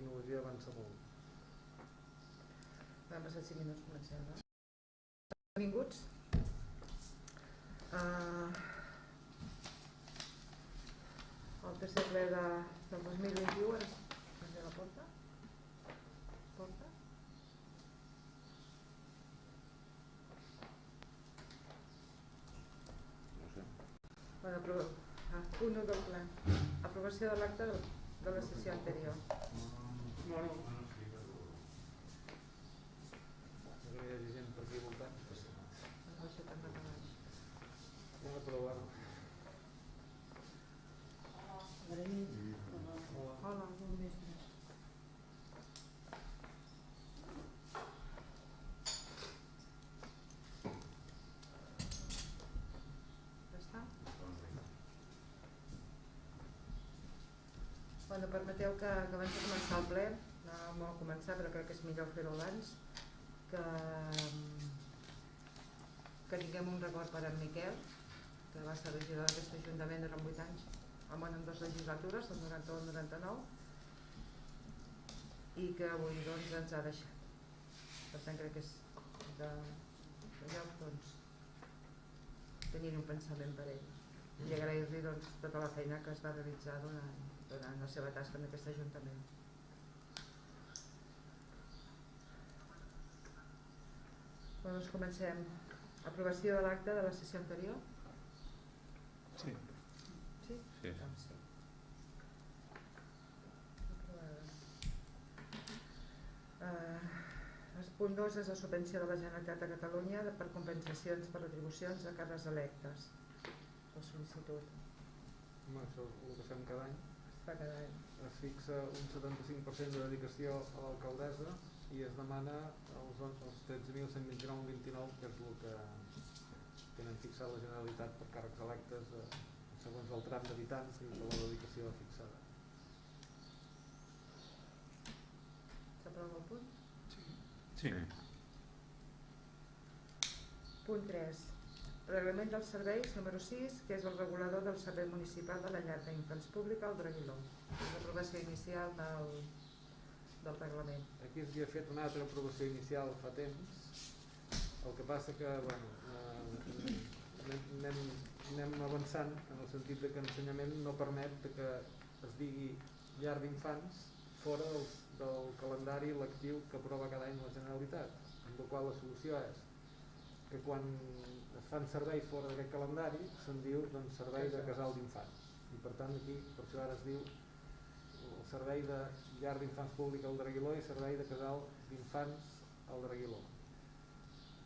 tecnologia avança molt. Hem passat 5 minuts, comencem, no? Benvinguts. El tercer ple del 2021 es ve la porta. Porta. No sé. Bueno, punt 1 del ple. Aprovació de l'acte de la sessió anterior. No hi hagi gent per aquí voltant. Però bueno. Hola, bon vespre. Ja està? Bueno, permeteu que abans de començar el ple, anàvem a començar, però crec que és millor fer-ho abans, que tinguem un record per en Miquel, que va ser regidor d'aquest ajuntament durant 8 anys, en 2 legislatures, el 91 i el 99, i que avui doncs, ens ha deixat. Per tant, crec que és de lloc tenir un pensament per ell. I agrair-li tota la feina que es va realitzar durant la seva tasca en aquest ajuntament. Doncs comencem. Aprovació de l'acte de la sessió anterior? Sí. Sí? Sí. Doncs sí. El punt 2 és la subvenció de la Generalitat de Catalunya per compensacions per retribucions de càrrecs electes. La sol·licitud. Això és el que fem cada any. Fa cada any. Es fixa un 75% de dedicació a l'alcaldessa i es demana els 13.129,29, que és el que tenen fixat la Generalitat per càrrecs electes segons el tram d'habitants i de la dedicació fixada. S'aprova el punt? Sí. Punt 3. Reglament dels serveis número 6, que és el regulador del servei municipal de la llar d'infants pública al Draguiló. És l'aprovació inicial del reglament. Aquí s'havia fet una altra aprovació inicial fa temps. El que passa que anem avançant en el sentit que ensenyament no permet que es digui llar d'infants fora del calendari lectiu que aprova cada any la Generalitat, amb la qual la solució és que quan es fan serveis fora d'aquest calendari se'n diu servei de casal d'infants, i per tant aquí per això ara es diu el servei de llar d'infants pública al Draguiló i servei de casal d'infants al Draguiló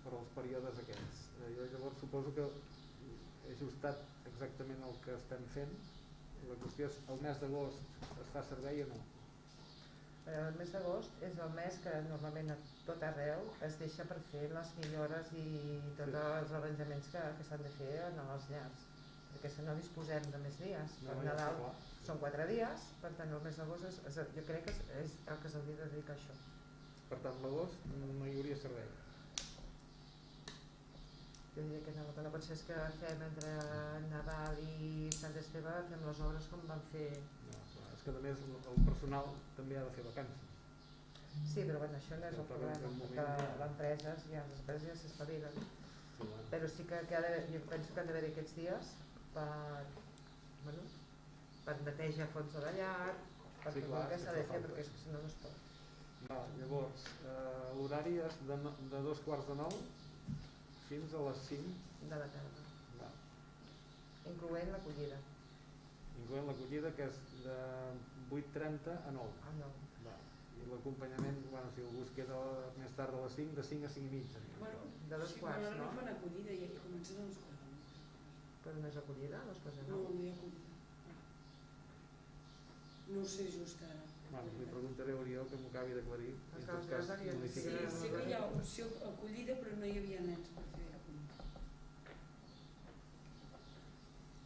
per als períodes aquests. Jo llavors suposo que he ajustat exactament el que estem fent. La qüestió és el mes d'agost es fa servei o no? El mes d'agost és el mes que normalment a tot arreu es deixa per fer les millores i tots els arranjaments que s'han de fer en les llars, perquè si no disposem de més dies. Per Nadal són 4 dies, per tant el mes d'agost jo crec que és el que s'hauria de dedicar a això. Per tant l'agost no hi hauria servei? Jo diria que no, el que no pot ser és que fem entre Nadal i Sant Esteve fem les obres com van fer. És que a més el personal també ha de fer vacances. Sí, però bueno, això no és el problema, perquè les empreses ja s'espavilen. Però sí que jo penso que han d'haver aquests dies per neteja a fons de la llar, per tot el que s'ha de fer, perquè si no no es pot. Llavors, l'horari és de 2:45 fins a les 5 de la tarda, incloent l'acollida. Incloent l'acollida, que és de 8:30 a 9. I l'acompanyament, si algú es queda més tard a les 5, de 5 a 5 i mitja. De 2 quarts, no? No fan acollida i comencen a les 4. Però no és acollida, a les 4 de 9? No, no hi ha acollida. No ho sé just ara. Li preguntaré a Oriol que m'ho acabi d'aclarir. Sí que hi ha opció acollida, però no hi havia nens per fer acollida.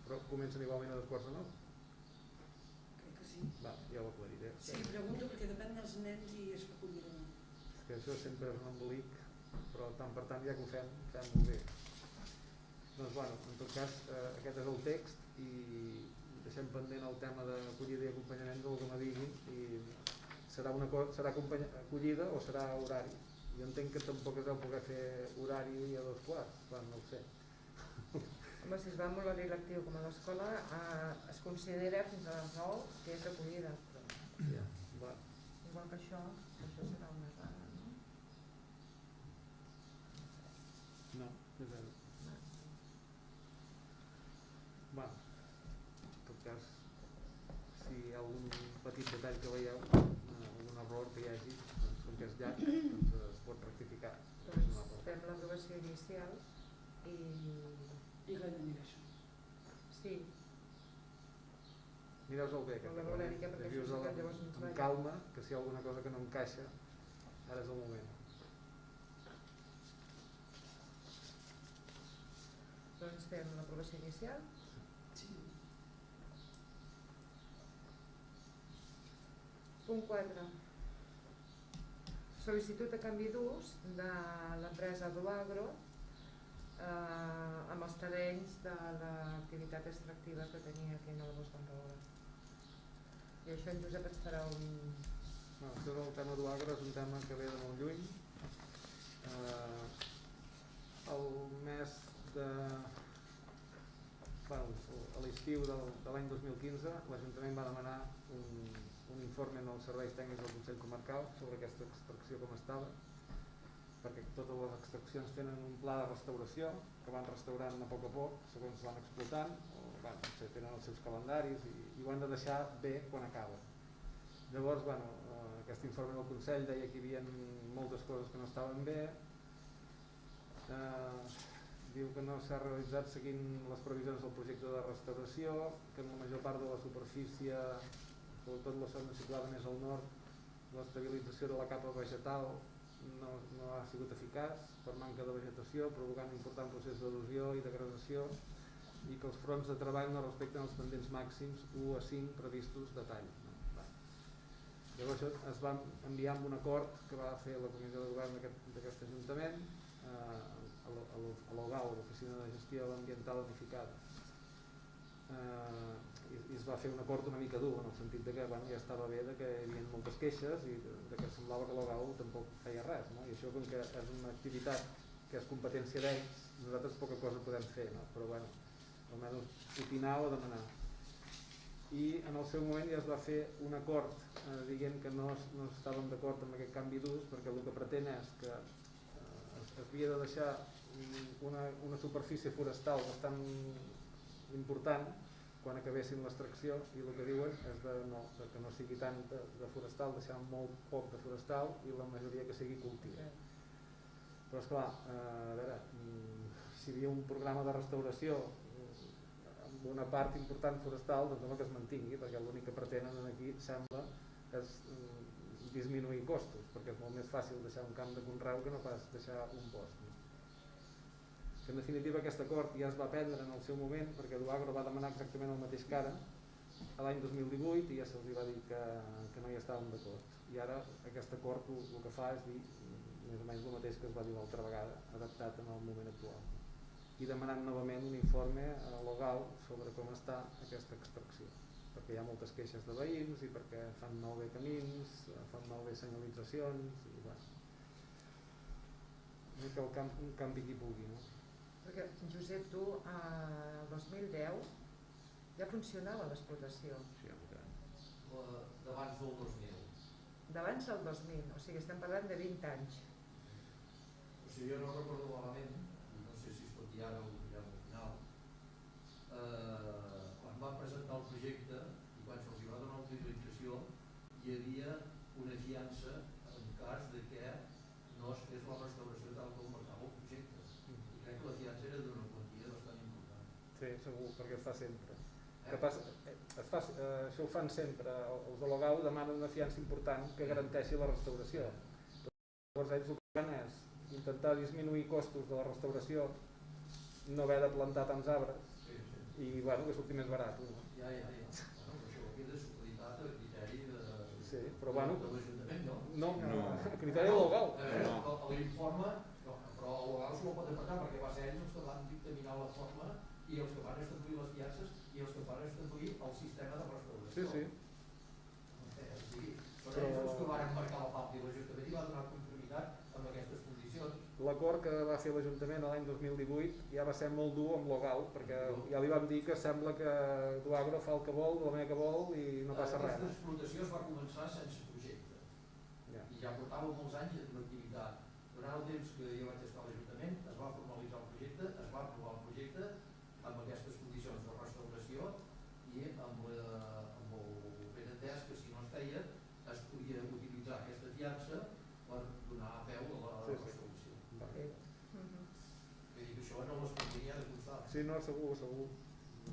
Però comencen igualment a 2:45? Crec que sí. Ja ho aclariré. Sí, pregunto perquè depèn dels nens i es fa acollida o no. És que això sempre és un embolic, però tant per tant ja que ho fem molt bé. Doncs en tot cas aquest és el text i deixem pendent el tema d'acollida i acompanyament del que me diguin i serà acollida o serà horari. Jo entenc que tampoc es deu poder fer horari a 2:15, clar, no ho sé. Home, si es va amb l'horari lectiu com a l'escola, es considera fins a les 9 que és acollida. Ja, va. Igual que això serà una errada, no? No, és zero. Bueno, en tot cas, si hi ha algun petit detall que veieu, algun error que hi hagi, doncs, com que és llarg, doncs es pot rectificar. Doncs fem l'aprovació inicial i... I l'he de mirar això. Sí. Mireu-vos bé, Molt bé, mica, perquè això sí que llavors ens amb va. calma, que si hi ha alguna cosa que no encaixa, ara és el moment. Doncs fem l'aprovació inicial. Sí. Punt 4. Sol·licitud de canvi d'ús de l'empresa Duagro amb els terrenys de l'activitat extractiva que tenia aquí en el Bosc d'en Roure. I això en Josep ens farà un... No, això del tema d'Uagro és un tema que ve de molt lluny. El mes de... a l'estiu de l'any 2015 l'Ajuntament va demanar un informe als serveis tècnics del Consell Comarcal sobre aquesta extracció com estava, perquè totes les extraccions tenen un pla de restauració que van restaurant a poc, segons van explotant, tenen els seus calendaris i ho han de deixar bé quan acaba. Llavors, aquest informe del Consell deia que hi havia moltes coses que no estaven bé, diu que no s'ha realitzat seguint les previsions del projecte de restauració, que en la major part de la superfície, sobretot la zona situada més al nord, l'estabilització de la capa vegetal no ha sigut eficaç per manca de vegetació, provocant un important procés d'erosió i degradació, i que els fronts de treball no respecten els pendents màxims 1 a 5 previstos de tall. Llavors es va enviar amb un acord que va fer la Comissió de Govern d'aquest Ajuntament a l'OGAU, l'Oficina de Gestió Ambiental Unificada, i es va fer un acord una mica dur, en el sentit que ja estava bé que hi havia moltes queixes i que semblava que l'OGAU tampoc feia res, no? I això, com que és una activitat que és competència d'ells, nosaltres poca cosa podem fer, no? Però almenys opinar o demanar. I en el seu moment ja es va fer un acord dient que no estàvem d'acord amb aquest canvi d'ús, perquè el que pretén és que es havia de deixar una superfície forestal bastant important quan acabessin l'extracció, i el que diuen és que no sigui tant de forestal, deixar molt poc de forestal i la majoria que sigui cultiu. Però esclar, a veure, si hi havia un programa de restauració amb una part important forestal, doncs que es mantingui, perquè l'únic que pretenen aquí, sembla, és disminuir costos, perquè és molt més fàcil deixar un camp de conreu que no pas deixar un bosc. Que en definitiva aquest acord ja es va prendre en el seu moment, perquè Duagro va demanar exactament el mateix que ara l'any 2018 i ja se'ls va dir que no hi estàvem d'acord. I ara aquest acord el que fa és dir més o menys el mateix que es va dir l'altra vegada, adaptat en el moment actual. I demanant novament un informe legal sobre com està aquesta extracció, perquè hi ha moltes queixes de veïns i perquè fan malbé camins, fan malbé senyalitzacions i que el camp qui pugui, no? Perquè, Josep, tu el 2010 ja funcionava l'explotació. Sí, d'abans del 2000. D'abans del 2000, o sigui, estem parlant de 20 anys. O sigui, jo no recordo malament, no sé si es pot dir ara o ja al final, quan van presentar el projecte i quan se'ls va donar l'autorització hi havia una fiança en cas de que no es fes la restauració tal com marcava el projecte. I crec que la fiança era d'una quantia bastant important. Sí, segur, perquè es fa sempre. Això ho fan sempre, els de l'OGAU demanen una fiança important que garanteixi la restauració. Llavors ells el que fan és intentar disminuir costos de la restauració, no haver de plantar tants arbres i que surti més barat. Ja. Això queda supeditat a criteri de l'Ajuntament, no? No, a criteri de l'OGAU. L'informe, però l'OGAU s'ho pot demanar perquè va ser ells els que van dictaminar la forma i els que van establir les fiances i els que van establir el sistema de restauració. Sí. Són ells els que van marcar la pauta i l'Ajuntament hi va donar conformitat amb aquestes condicions. L'acord que va fer l'Ajuntament l'any 2018 ja va ser molt dur amb l'Ogal, perquè ja li vam dir que sembla que Duagro fa el que vol, de la manera que vol i no passa res. Aquesta explotació es va començar sense projecte i ja portava molts anys en activitat. Durant el temps que jo vaig estar a l'Ajuntament es va formalitzar el projecte, es va aprovar el projecte amb aquestes condicions de restauració i amb el benentès que si no es feia es podia utilitzar aquesta fiança per donar peu a la restauració. Vull dir que això no l'expedient ja ha de constar. Sí, no, segur. O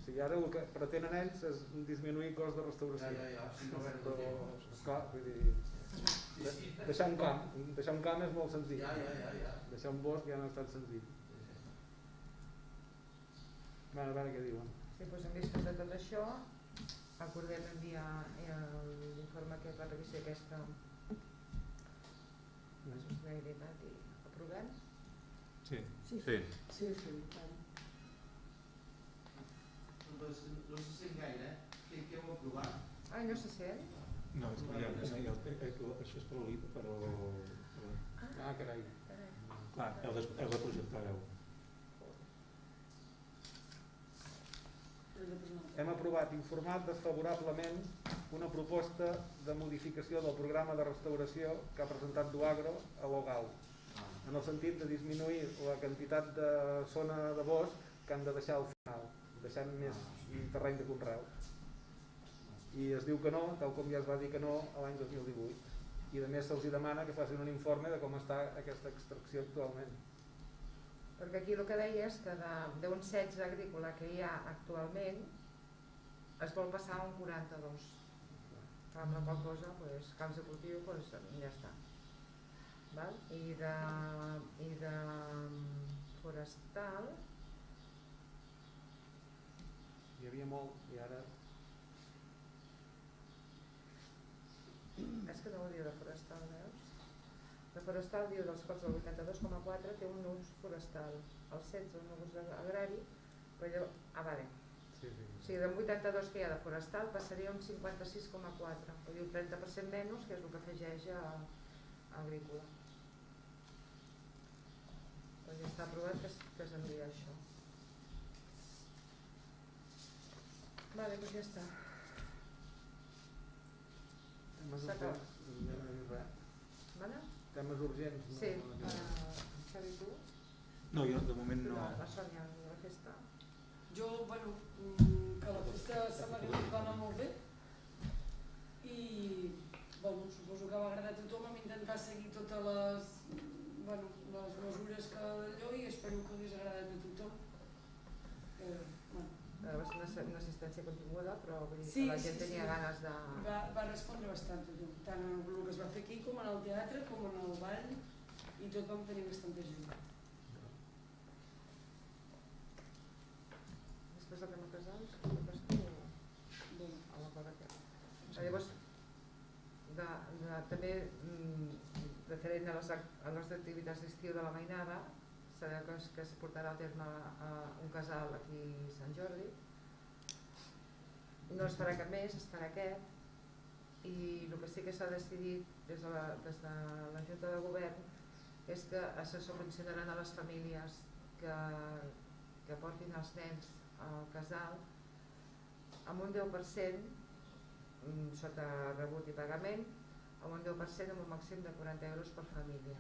sigui, ara el que pretenen ells és disminuir cost de restauració. Ja, si no veure de temps. Clar, vull dir... Deixar un camp és molt senzill. Ja. Deixar un bosc ja no és tan senzill. A veure què diuen. Sí, doncs en vista de tot això, acordem enviar l'informe que és la revisió aquesta de sostenibilitat i aprovem? Sí. No se sent gaire, què heu aprovat? Ai, no se sent? No, això és per l'IPA, però... Carai. Clar, heu de presentar-ho. Hem aprovat informat desfavorablement una proposta de modificació del programa de restauració que ha presentat Duagro a l'Ogal, en el sentit de disminuir la quantitat de zona de bosc que han de deixar al final, deixant més terreny de conreu. I es diu que no, tal com ja es va dir que no l'any 2018. I a més se'ls demana que facin un informe de com està aquesta extracció actualment. Perquè aquí el que deia és que d'un 16 agrícola que hi ha actualment es vol passar a un 42. Amb la qual cosa, camps de cultiu, ja està. I de forestal Hi havia molt i ara... És que no ho diu de forestal, veus? De forestal diu dels cops del 82,4 té un ús forestal, el 16 un ús agrari, però vale. O sigui, del 82 que hi ha de forestal passaria un 56,4, o diu 30% menys, que és el que afegeix a agrícola. Doncs ja està aprovat que s'envia això. Vale, doncs ja està. Temes urgents. Sí, Xavi, tu? No, jo de moment no. La Sònia, la festa. Jo, que la festa sembla que va anar molt bé i suposo que va agradar a tothom. Vam intentar seguir totes les mesures que d'allò i espero que hagués agradat a tothom. Va ser una assistència continguda, però vull dir que la gent tenia ganes de... Va respondre bastant tothom, tant en el que es va fer aquí com en el teatre, com en el ball, i tot vam tenir bastanta gent. Després del tema Casals, a la part aquesta. Llavors, també referent a les activitats d'estiu de la mainada, sabeu que es portarà a terme un casal aquí a Sant Jordi. No es farà cap més, es farà aquest, i el que sí que s'ha decidit des de la Junta de Govern és que se subvencionaran a les famílies que portin els nens al casal amb un 10% sota rebut i pagament, amb un 10% amb un màxim de 40 euros per família.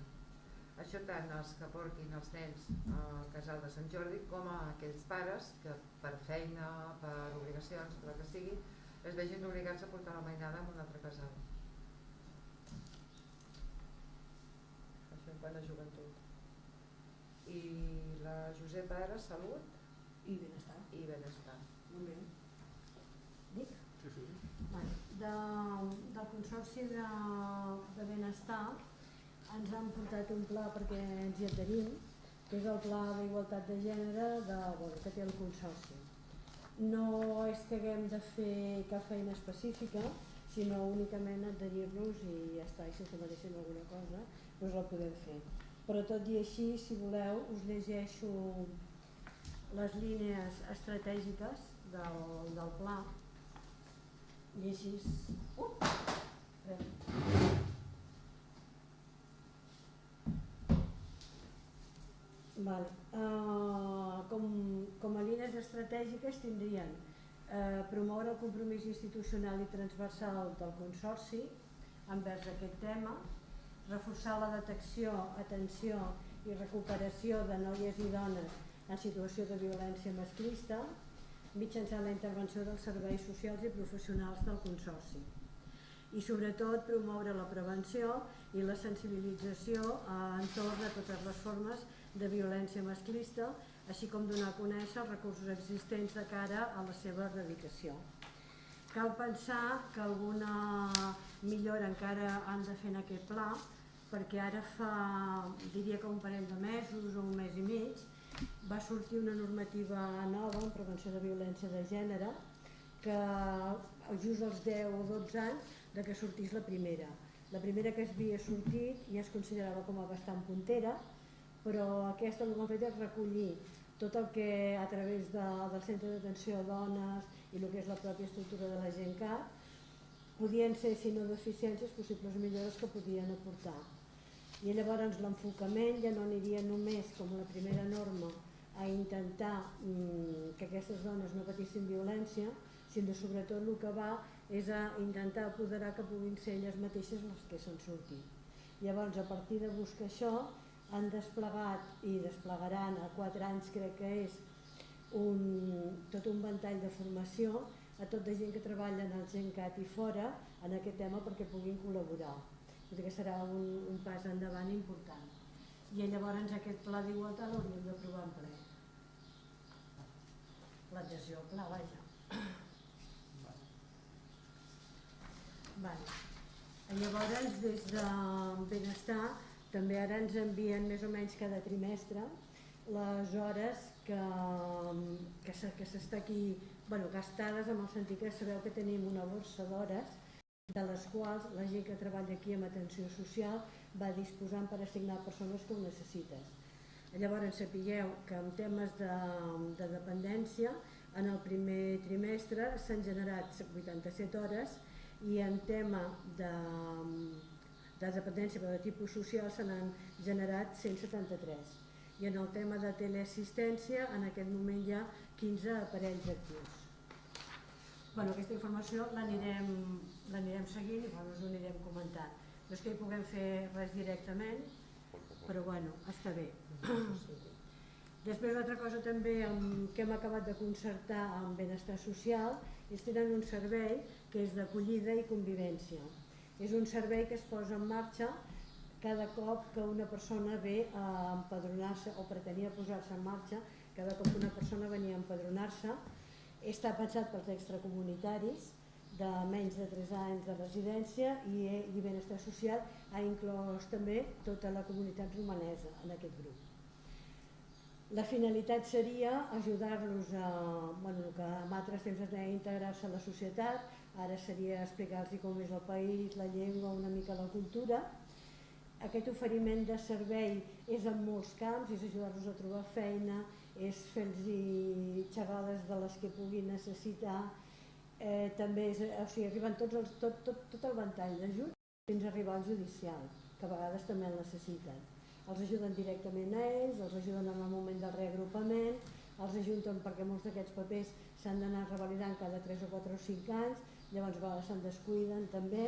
Això tant els que portin els nens al casal de Sant Jordi com a aquells pares que per feina, per obligacions, per el que sigui, es vegin obligats a portar la mainada a un altre casal. Això en quant a joventut. I la Josepa era Salut i Benestar. Molt bé. Dic? Sí. Del Consorci de Benestar ens han portat un pla perquè ens hi adherim, que és el Pla d'Igualtat de Gènere que té el Consorci. No és que haguem de fer cap feina específica, sinó únicament adherir-nos i ja està, i si ens mereixen alguna cosa, doncs la podem fer. Però tot i així, si voleu, us llegeixo les línies estratègiques del pla i així... Com a línies estratègiques tindrien promoure el compromís institucional i transversal del Consorci envers aquest tema, reforçar la detecció, atenció i recuperació de noies i dones en situació de violència masclista mitjançant la intervenció dels serveis socials i professionals del Consorci. I sobretot promoure la prevenció i la sensibilització entorn a totes les formes de violència masclista, així com donar a conèixer els recursos existents de cara a la seva erradicació. Cal pensar que alguna millora encara han de fer en aquest pla, perquè ara fa, diria que un parell de mesos o un mes i mig, va sortir una normativa nova en prevenció de violència de gènere que just als 10 o 12 anys de que sortís la primera. La primera que havia sortit ja es considerava com a bastant puntera, però aquesta el que han fet és recollir tot el que a través del Centre d'Atenció a Dones i el que és la pròpia estructura de la GenCat podien ser, si no deficiències, possibles millores que podien aportar. I llavors l'enfocament ja no aniria només com la primera norma a intentar que aquestes dones no patissin violència, sinó sobretot el que va és a intentar apoderar que puguin ser elles mateixes les que se'n surtin. Llavors, a partir de buscar això, han desplegat i desplegaran a 4 anys, crec que és, tot un ventall de formació a tota gent que treballa en el GenCat i fora en aquest tema perquè puguin col·laborar. Vull dir que serà un pas endavant important. I llavors aquest pla d'igualtat l'hauríem d'aprovar en ple. L'adhesió al pla, vaja. Llavors, des de Benestar, també ara ens envien més o menys cada trimestre les hores que s'està aquí gastades, en el sentit que sabeu que tenim una borsa d'hores de les quals la gent que treballa aquí amb atenció social va disposant per assignar persones que ho necessiten. Llavors sapigueu que en temes de dependència en el primer trimestre s'han generat 87 hores i en tema de dependència però de tipus social se n'han generat 173. I en el tema de teleassistència en aquest moment hi ha 15 aparells actius. Aquesta informació l'anirem seguint i us ho anirem comentant. No és que hi puguem fer res directament, però està bé. Després, una altra cosa també que hem acabat de concertar amb Benestar Social és tenen un servei que és d'acollida i convivència. És un servei que es posa en marxa cada cop que una persona ve a empadronar-se o pretenia posar-se en marxa, cada cop que una persona venia a empadronar-se. Està pensat pels extracomunitaris de menys de 3 anys de residència i Benestar Social ha inclòs també tota la comunitat romanesa en aquest grup. La finalitat seria ajudar-los el que en altres temps es deia integrar-se a la societat, ara seria explicar-los com és el país, la llengua, una mica la cultura. Aquest oferiment de servei és en molts camps, és ajudar-los a trobar feina, és fer-los xerrades de les que puguin necessitar, també arriben tot el ventall d'ajuts fins a arribar al judicial, que a vegades també el necessiten. Els ajuden directament a ells, els ajuden en el moment del reagrupament, els ajunten perquè molts d'aquests papers s'han d'anar revalidant cada 3 o 4 o 5 anys, llavors a vegades se'n descuiden també.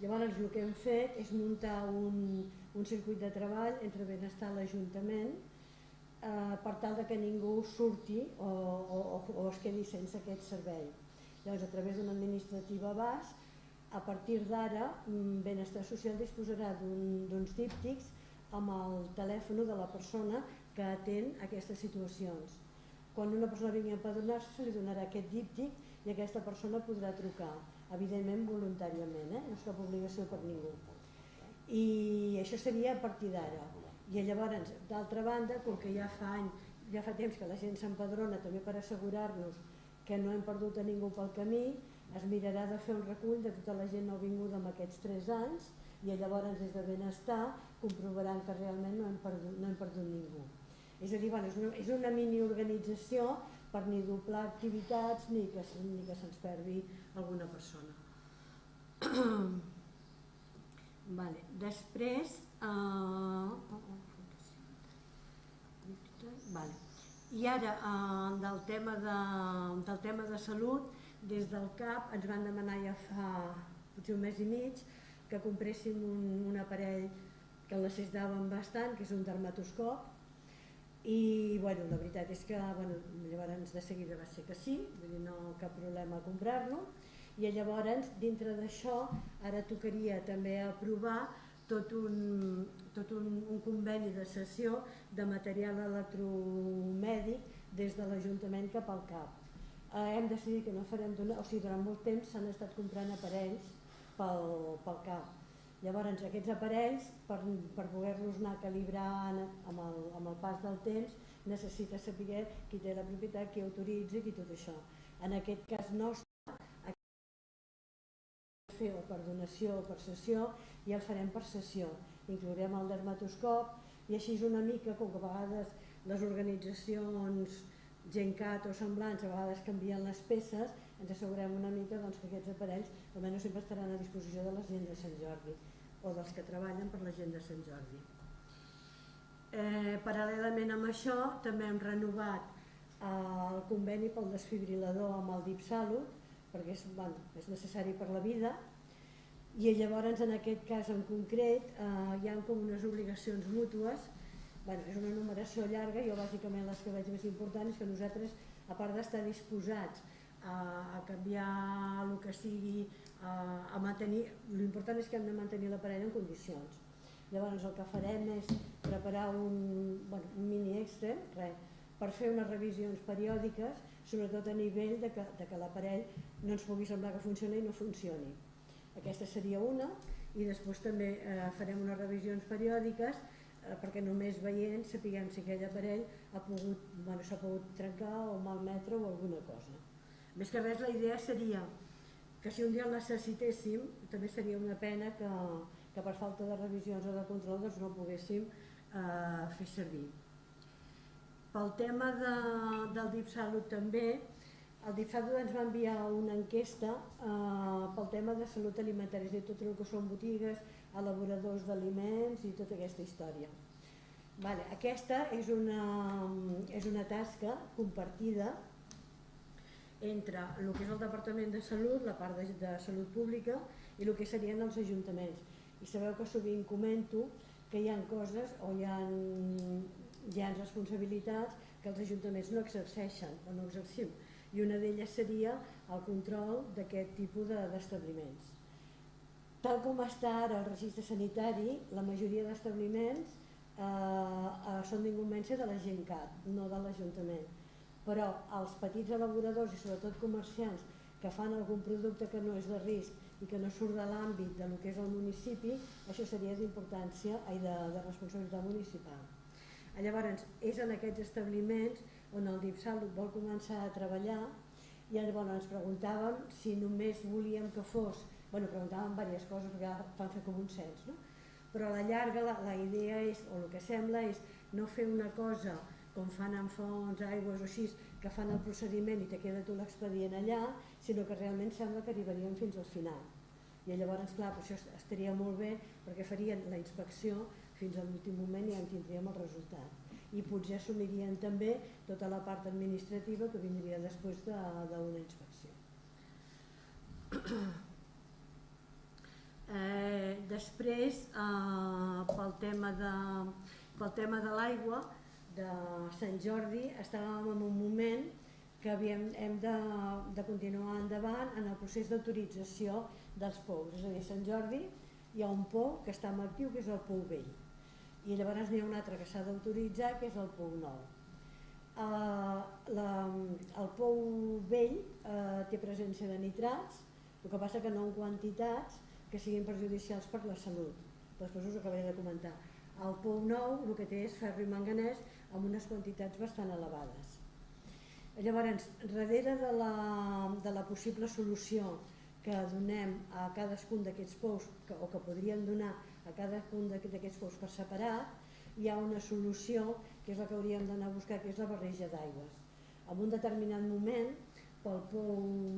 Llavors el que hem fet és muntar un circuit de treball entre Benestar i l'Ajuntament per tal que ningú surti o es quedi sense aquest servei. Llavors, a través d'una administrativa base, a partir d'ara, Benestar Social disposarà d'uns díptics amb el telèfon de la persona que atén aquestes situacions. Quan una persona vingui a empadronar-se, se li donarà aquest díptic i aquesta persona podrà trucar, evidentment voluntàriament, no és cap obligació per ningú. I això seria a partir d'ara. I llavors, d'altra banda, com que ja fa temps que la gent s'empadrona també per assegurar-nos que no hem perdut a ningú pel camí, es mirarà de fer un recull de tota la gent nouvinguda en aquests 3 anys i llavors des de Benestar comprovaran que realment no hem perdut ningú. És a dir, és una miniorganització per ni doblar activitats ni que se'ns perdi alguna persona. Després, Vale. I ara, del tema de salut, des del CAP ens van demanar ja fa potser un mes i mig que compréssim un aparell que el necessitàvem bastant, que és un dermatoscop, i la veritat és que llavors de seguida va ser que sí, vull dir, no cap problema a comprar-lo, i llavors dintre d'això ara tocaria també aprovar tot un conveni de cessió de material electromèdic des de l'Ajuntament cap al CAP. Hem decidit que no farem durant molt temps s'han estat comprant aparells pel CAP. Llavors aquests aparells, per poder-los anar calibrant amb el pas del temps, necessita saber qui té la propietat, qui autoritza i tot això. En aquest cas nostre, fer o per donació o per cessió, i el farem per cessió. Inclourem el dermatoscop i així una mica, com que a vegades les organitzacions GenCat o semblants a vegades canvien les peces, ens assegurem una mica que aquests aparells almenys sempre estaran a disposició de la gent de Sant Jordi o dels que treballen per la gent de Sant Jordi. Paral·lelament amb això també hem renovat el conveni pel desfibrilador amb el DeepSalut, perquè és necessari per la vida, i llavors en aquest cas en concret hi ha com unes obligacions mútues. És una numeració llarga, jo bàsicament les que veig més importants és que nosaltres, a part d'estar disposats a canviar el que sigui, a mantenir, l'important és que hem de mantenir l'aparell en condicions. Llavors el que farem és preparar un mini extra per fer unes revisions periòdiques, sobretot a nivell de que l'aparell no ens pugui semblar que funcioni i no funcioni. Aquesta seria una, i després també farem unes revisions periòdiques perquè només veient sapiguem si aquell aparell s'ha pogut trencar o malmetre o alguna cosa. Més que res, la idea seria que si un dia el necessitéssim, també seria una pena que per falta de revisions o de control no el poguéssim fer servir. Pel tema del DeepSalut també, el DeepSalut ens va enviar una enquesta pel tema de salut alimentària, és a dir, tot el que són botigues, elaboradors d'aliments i tota aquesta història. Aquesta és una tasca compartida entre el que és el Departament de Salut, la part de salut pública, i el que serien els ajuntaments. I sabeu que sovint comento que hi ha coses o hi ha responsabilitats que els ajuntaments no exerceixen o no exercim, i una d'elles seria el control d'aquest tipus d'establiments. Tal com està ara el registre sanitari, la majoria d'establiments són d'incumbència de la GenCat, no de l'Ajuntament. Però els petits elaboradors i sobretot comerciants que fan algun producte que no és de risc i que no surt de l'àmbit del que és el municipi, això seria d'importància i de responsabilitat municipal. Llavors, és en aquests establiments on el DeepSalut vol començar a treballar, i llavors ens preguntàvem si només volíem que fos, preguntàvem diverses coses perquè van fer com un cens, però a la llarga la idea és, o el que sembla és no fer una cosa com fan en fonts, aigües o així, que fan el procediment i te queda tot l'expedient allà, sinó que realment sembla que arribaríem fins al final. I llavors, clar, això estaria molt bé perquè farien la inspecció fins a l'últim moment i ja en tindríem el resultat. I potser assumirien també tota la part administrativa que vindria després d'una inspecció. Després, pel tema de l'aigua de Sant Jordi, estàvem en un moment que hem de continuar endavant en el procés d'autorització dels pous. És a dir, a Sant Jordi hi ha un pou que està en actiu, que és el pou vell. I llavors n'hi ha un altre que s'ha d'autoritzar, que és el pou nou. El pou vell té presència de nitrats, el que passa que no en quantitats que siguin perjudicials per la salut. Després us ho acabaré de comentar. El pou nou el que té és ferro i manganès amb unes quantitats bastant elevades. Llavors, darrere de la possible solució que donem a cadascun d'aquests pous, o que podríem donar a cadascun d'aquests pous per separat, hi ha una solució que és la que hauríem d'anar a buscar, que és la barreja d'aigües. En un determinat moment, pel pou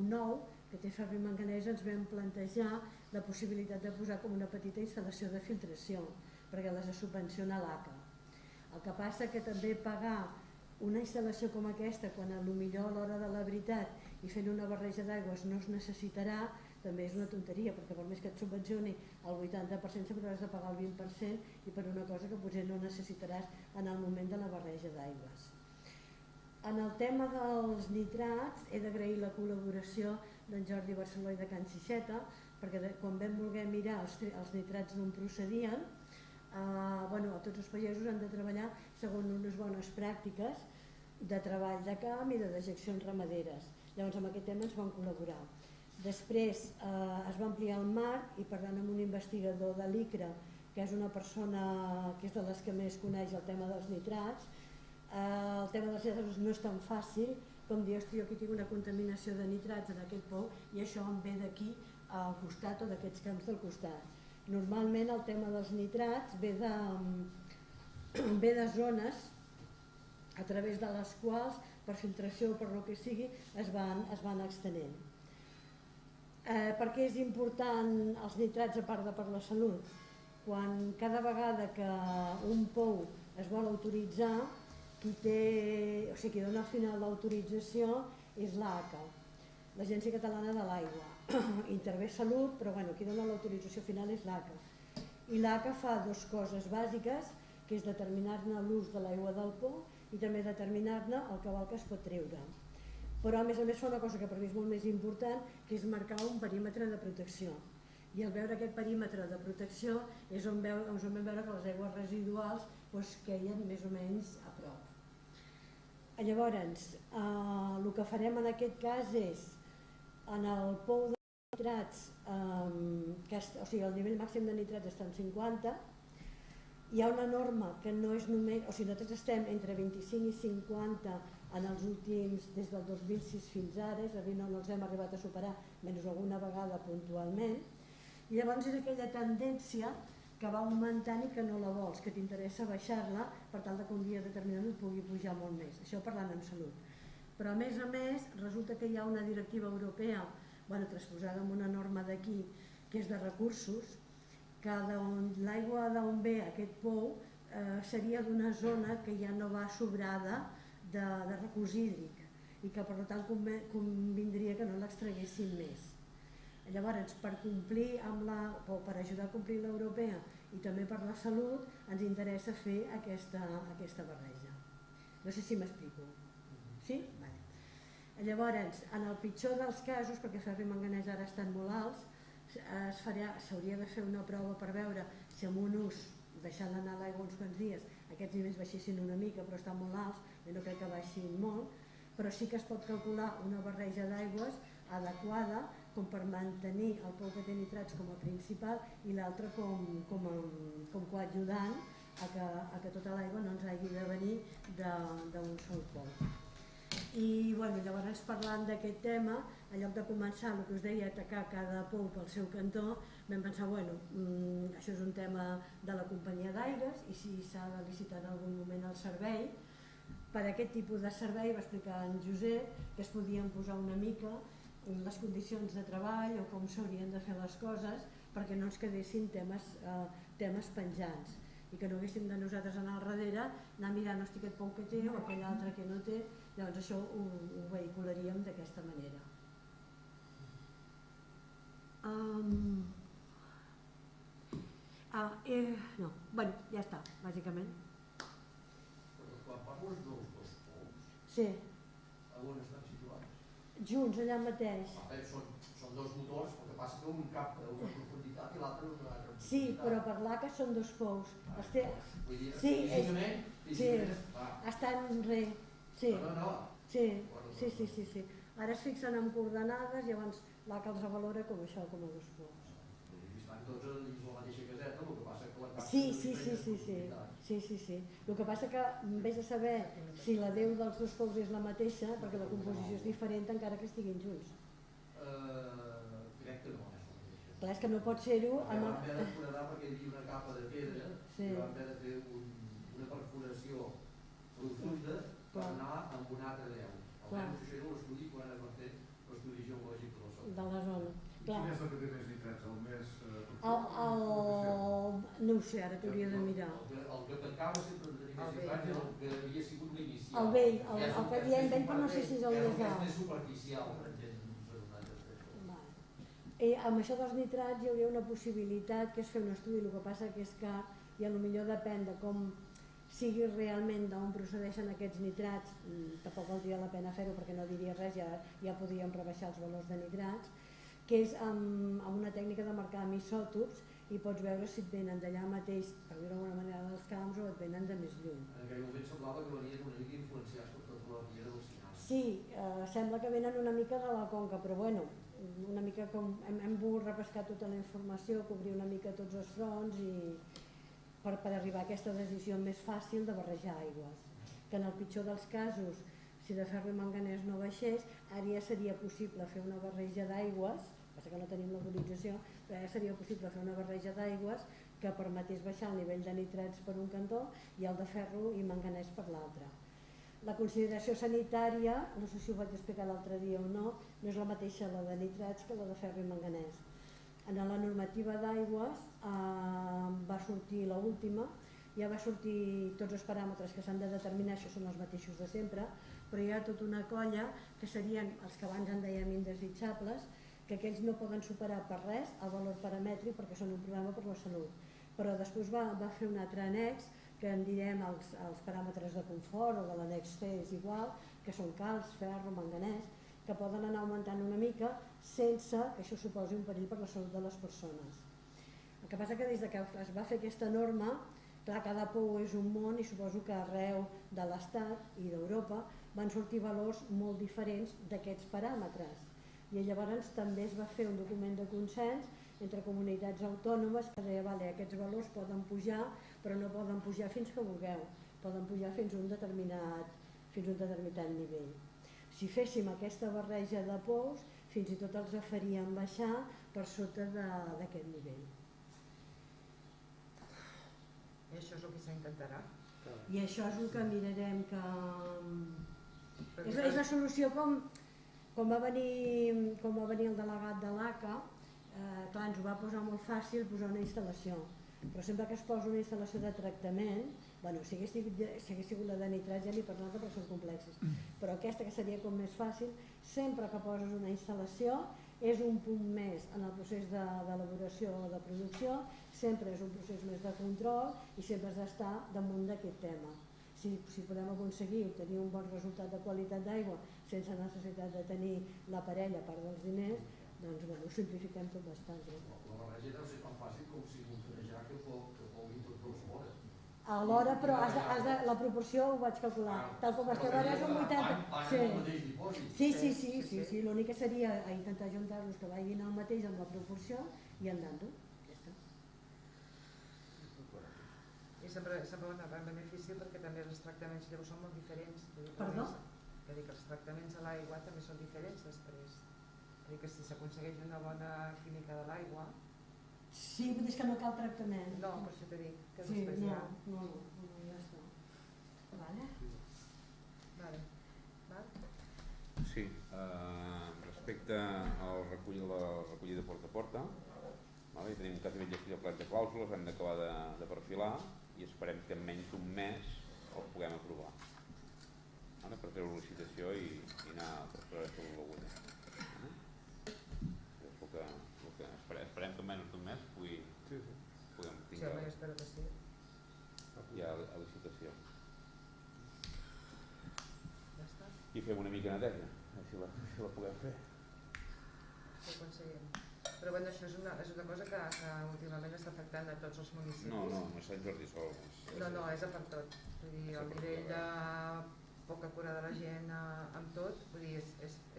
nou, que té ferro i manganès, ens vam plantejar la possibilitat de posar com una petita instal·lació de filtració, perquè les subvenciona l'ACA. El que passa que també pagar una instal·lació com aquesta, quan potser a l'hora de la veritat i fent una barreja d'aigües no es necessitarà, també és una tonteria, perquè per més que et subvencioni el 80% sempre has de pagar el 20% i per una cosa que potser no necessitaràs en el moment de la barreja d'aigües. En el tema dels nitrats he d'agrair la col·laboració d'en Jordi Barceló i de Can Sixeta, perquè quan vam voler mirar els nitrats d'on procedien, tots els pagesos han de treballar segons unes bones pràctiques de treball de camp i de dejeccions ramaderes. Llavors amb aquest tema ens van col·laborar. Després es va ampliar el marc i parlant amb un investigador de l'ICRA, que és una persona que és de les que més coneix el tema dels nitrats, el tema dels nitrats no és tan fàcil com dir, hosti, jo aquí tinc una contaminació de nitrats en aquest pou i això em ve d'aquí al costat o d'aquests camps del costat. Normalment el tema dels nitrats ve de zones a través de les quals per filtració o per el que sigui es van extenent. Per què és important els nitrats a part de per la salut? Quan cada vegada que un pou es vol autoritzar, qui dona al final l'autorització és l'ACA, l'Agència Catalana de l'Aigua. Intervé Salut, però qui dona l'autorització final és l'ACA. I l'ACA fa dues coses bàsiques, que és determinar-ne l'ús de l'aigua del pou i també determinar-ne el cabal que es pot treure. Però a més fa una cosa que per mi és molt més important, que és marcar un perímetre de protecció. I al veure aquest perímetre de protecció és on vam veure que les aigües residuals queien més o menys a prop. Llavors, el que farem en aquest cas és, en el pou de nitrats, el nivell màxim de nitrats està en 50, hi ha una norma que no és només, nosaltres estem entre 25 i 50 en els últims, des del 2006 fins ara, és a dir, no els hem arribat a superar, menys alguna vegada puntualment, i llavors és aquella tendència que va augmentant i que no la vols, que t'interessa baixar-la per tal que un dia determinat et pugui pujar molt més, això parlant en salut. Però a més, resulta que hi ha una directiva europea, transposada en una norma d'aquí, que és de recursos, que l'aigua d'on ve aquest pou seria d'una zona que ja no va sobrada de recurs hídric i que per tant convindria que no l'extraguessin més. Llavors, per ajudar a complir l'europea i també per la salut, ens interessa fer aquesta barreja. No sé si m'explico. Sí? Llavors, en el pitjor dels casos, perquè Ferri i Manganès ara estan molt alts, s'hauria de fer una prova per veure si amb un ús, deixant anar l'aigua uns quants dies, aquests nivells baixessin una mica, però estan molt alts, i no crec que baixin molt, però sí que es pot calcular una barreja d'aigües adequada com per mantenir el pou que té nitrats com a principal i l'altre com coadjudant a que tota l'aigua no ens hagi de venir d'un sol pou. I llavors parlant d'aquest tema, en lloc de començar el que us deia, atacar cada pou pel seu cantó, vam pensar, això és un tema de la companyia d'aires i si s'ha de licitar en algun moment el servei, per aquest tipus de servei va explicar en Josep que es podien posar una mica les condicions de treball o com s'haurien de fer les coses perquè no ens quedessin temes penjants i que no haguéssim de nosaltres anar al darrere, anar mirant aquest pou que té o aquell altre que no té, llavors això ho vehicularíem d'aquesta manera. Ja està, bàsicament. Quan parles dels dos pous, Sí. on estan situats? Junts, allà mateix. Són dos motors, el que passa que un cap a una profunditat i l'altre a una altra profunditat. Sí, però per l'ACA són dos pous. Vull dir, físicament estan re. Sí. No. Sí. Ara es fixen en coordenades i llavors l'ACA els valora com això, com a dos pous. Estan tots a dins la mateixa caseta, el que passa que la capta Sí. El que passa que vés a saber si la Déu dels dos pous és la mateixa, perquè la composició és diferent encara que estiguin junts. Crec que no és la mateixa. Clar, és que no pot ser-ho... Vam haver de foradar perquè hi havia una capa de pedra i vam haver de fer una perforació profunda per anar amb un altre Déu. Almenys això era l'estudi quan es va fer l'estudi geològic de la zona. De la zona. Quin és el que té més nitrats? El més... ho sé, ara t'hauria de mirar. El que tancava sempre de tenir més nitrats era el que havia sigut l'inicial. El vell, el que havia en vell, però no sé si és el més És alt. més superficial, per exemple, Amb això dels nitrats hi hauria una possibilitat que és fer un estudi, el que passa que és que i potser depèn de com sigui realment d'on procedeixen aquests nitrats, tampoc valdria la pena fer-ho perquè no diria res, ja podríem rebaixar els valors de nitrats, que és amb una tècnica de marcar amb isòtops i pots veure si et venen d'allà mateix, per dir-ho d'alguna manera, dels camps o et venen de més lluny. En aquell moment semblava que venien una mica influenciats per tota la via del Sinai. Sí, sembla que venen una mica de la conca, però bueno, una mica com hem volgut repescar tota la informació, cobrir una mica tots els fronts i per arribar a aquesta decisió més fàcil de barrejar aigües. Que en el pitjor dels casos, si de ferro i manganès no baixés, ara ja seria possible fer una barreja d'aigües, passa que no tenim l'autorització, però ja seria possible fer una barreja d'aigües que permetés baixar el nivell de nitrats per un cantó i el de ferro i manganès per l'altre. La consideració sanitària, no sé si ho vaig explicar l'altre dia o no, no és la mateixa la de nitrats que la de ferro i manganès. En la normativa d'aigües va sortir l'última, ja va sortir tots els paràmetres que s'han de determinar, això són els mateixos de sempre, però hi ha tota una colla que serien els que abans en dèiem indesitjables, que aquells no poden superar per res el valor paramètric perquè són un problema per la salut. Però després va fer un altre annex que en direm els paràmetres de confort o de l'annex C és igual, que són calç, ferro, manganès, que poden anar augmentant una mica sense que això suposi un perill per la salut de les persones. El que passa que des que es va fer aquesta norma, clar, cada pou és un món i suposo que arreu de l'Estat i d'Europa van sortir valors molt diferents d'aquests paràmetres. I llavors també es va fer un document de consens entre comunitats autònomes que deia que aquests valors poden pujar, però no poden pujar fins que vulgueu, poden pujar fins a un determinat nivell. Si féssim aquesta barreja de pous, fins i tot els faríem baixar per sota d'aquest nivell. I això és el que s'intentarà? I això és el que mirarem que... És la solució com va venir el delegat de l'ACA, clar, ens ho va posar molt fàcil posar una instal·lació, però sempre que es posa una instal·lació de tractament, si hagués sigut la de nitrats ja n'hi parlem perquè són complexes, però aquesta que seria com més fàcil, sempre que poses una instal·lació és un punt més en el procés d'elaboració o de producció, sempre és un procés més de control i sempre has d'estar damunt d'aquest tema. Si podem aconseguir obtenir un bon resultat de qualitat d'aigua sense necessitat de tenir l'aparell a part dels diners, doncs ho simplifiquem tot bastant. La barreja deu ser tan fàcil com si montanejar que puguin tots dos l'hora. Alhora, però la proporció ho vaig calcular, tal com estem ara és un 80%. Sí, l'únic que seria intentar juntar-los que vagin al mateix amb la proporció i andant-ho. I sempre un benefici perquè també els tractaments llavors són molt diferents. Perdó? Que dic que els tractaments a l'aigua també són diferents després. Que si s'aconsegueix una bona química de l'aigua... Sí, vull dir que no cal tractament. No, per això t'he dit que sí, després ja... No, ja està. Vale? Sí, respecte al recollir de porta a porta, tenim un cas de gestió de plans de clàusules, hem d'acabar de perfilar i esperem que en menys d'un mes el puguem aprovar per treure una licitació i anar a preparar tot l'agulla. Esperem que en menys d'un mes puguem tinguem ja espero que sí. Ja a licitació. Ja està. I fem una mica de neteja, si la puguem fer. Ho aconseguim. Però bueno, això és una cosa que últimament està afectant a tots els municipis. No és Sant Jordi sol. No, és a per tot. Vull dir, el nivell de poca cura de la gent amb tot, vull dir,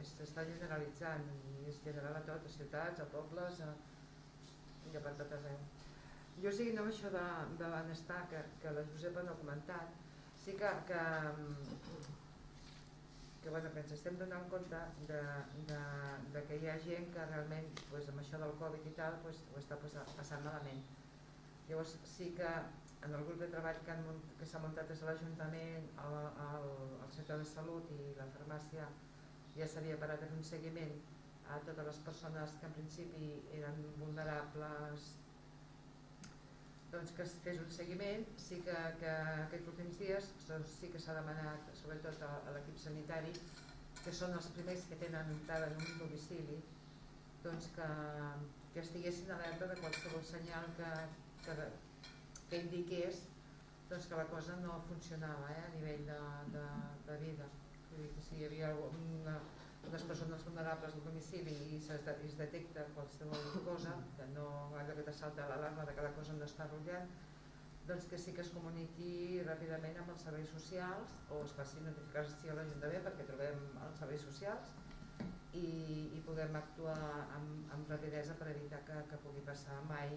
s'està generalitzant i és general a tot, a ciutats, a pobles, i per tot arreu. Jo seguint amb això de benestar, que la Josepa no ha comentat, sí que ens estem donant compte de que hi ha gent que realment amb això del Covid i tal ho està passant malament. Llavors sí que en el grup de treball que s'ha muntat des de l'Ajuntament, el centre de salut i la farmàcia ja s'havia parat a fer un seguiment a totes les persones que en principi eren vulnerables doncs, que es fes un seguiment. Sí que aquests últims dies sí que s'ha demanat, sobretot a l'equip sanitari, que són els primers que tenen entrada en un domicili, doncs que estiguessin alerta de qualsevol senyal que indiqués doncs, que la cosa no funcionava a nivell de vida. Vull dir que si hi havia unes persones vulnerables al domicili i es detecta qualsevol cosa, que no allò que te salta l'alarma de que la cosa no està rotllant, doncs que sí que es comuniqui ràpidament amb els serveis socials o es faci notificació a l'Ajuntament perquè trobem els serveis socials i podem actuar amb rapidesa per evitar que pugui passar mai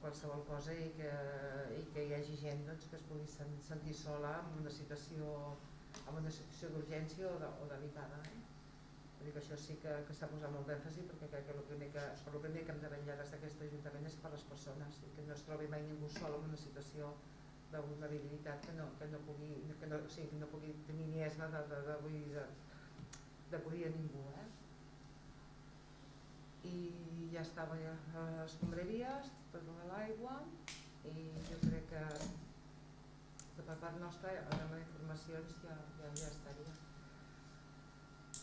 qualsevol cosa i que hi hagi gent doncs, que es pugui sentir sola en una situació d'urgència o delicada. Vull dir que això sí que s'ha posat molt d'èmfasi perquè crec que el primer que hem de vetllar des d'aquest Ajuntament és per les persones i que no es trobi mai ningú sol en una situació de vulnerabilitat que no pugui tenir ni esma d'acudir a ningú. I ja estava a les escombraries, tot l'aigua i jo crec que per part nostra amb informacions ja estaria.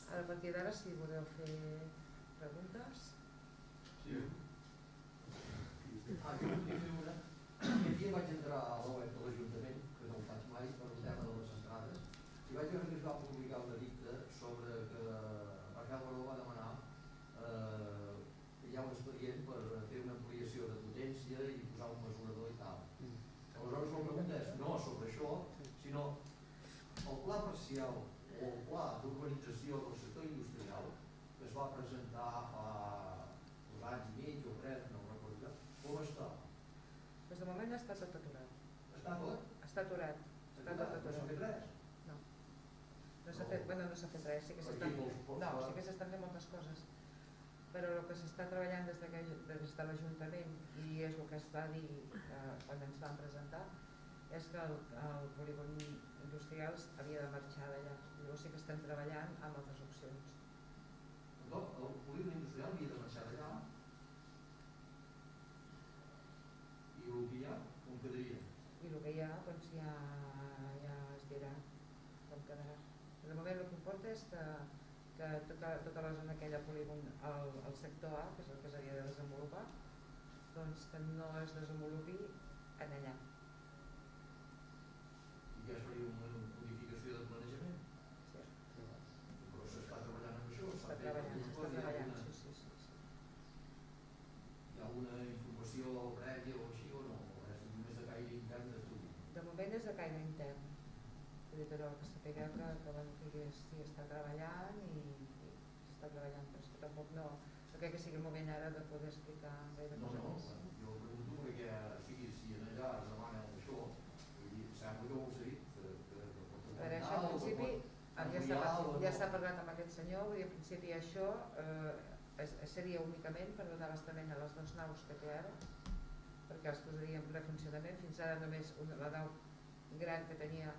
A partir d'ara, si voleu fer preguntes. Sí. Jo volia fer una. Aquest dia vaig entrar a la web de l'Ajuntament, que no ho faig mai, per un tema de les entrades, i vaig veure que es va publicar un edicte sobre que Raquel Baró va demanar que hi ha un expedient per fer una ampliació de potència i posar un mesurador i tal. Aleshores la pregunta és no sobre això, sinó el pla parcial o el pla d'urbanització del sector industrial que es va presentar fa 2 anys i mig o 3, no ho recordo, com està? Doncs de moment està tot aturat. Està tot? Està aturat. No s'ha fet res? No. No s'ha fet res, sí que s'estan fent moltes coses. Però el que s'està treballant des de l'Ajuntament i és el que es va dir quan ens van presentar és que el polígon industrial havia de marxar d'allà. Llavors sí que estem treballant amb altres opcions. No, el polígon industrial havia de marxar d'allà i el que hi ha, com quedaria? I el que hi ha, doncs ja es dirà com quedarà. De moment el que importa és que tota la zona aquella polígon, el sector A, que és el que s'havia de desenvolupar, doncs que no es desenvolupi en allà. I què es faria una modificació de planejament? Sí. Però s'està treballant amb això? S'està treballant, sí. Hi ha alguna informació prèvia o així o no? O és només de caire intern d'estudi? De moment és de caire intern. Però que sapigueu que s'hi està treballant i s'està treballant, però és que tampoc no crec que sigui el moment ara de poder explicar gaire cosa més. Jo pregunto perquè si allà es demana això, sembla que ho heu seguit. A veure, això en principi ja s'ha parlat amb aquest senyor i en principi això seria únicament per donar abastament a les 2 naus que té ara, perquè els posaria en ple funcionament. Fins ara només la nau gran que tenia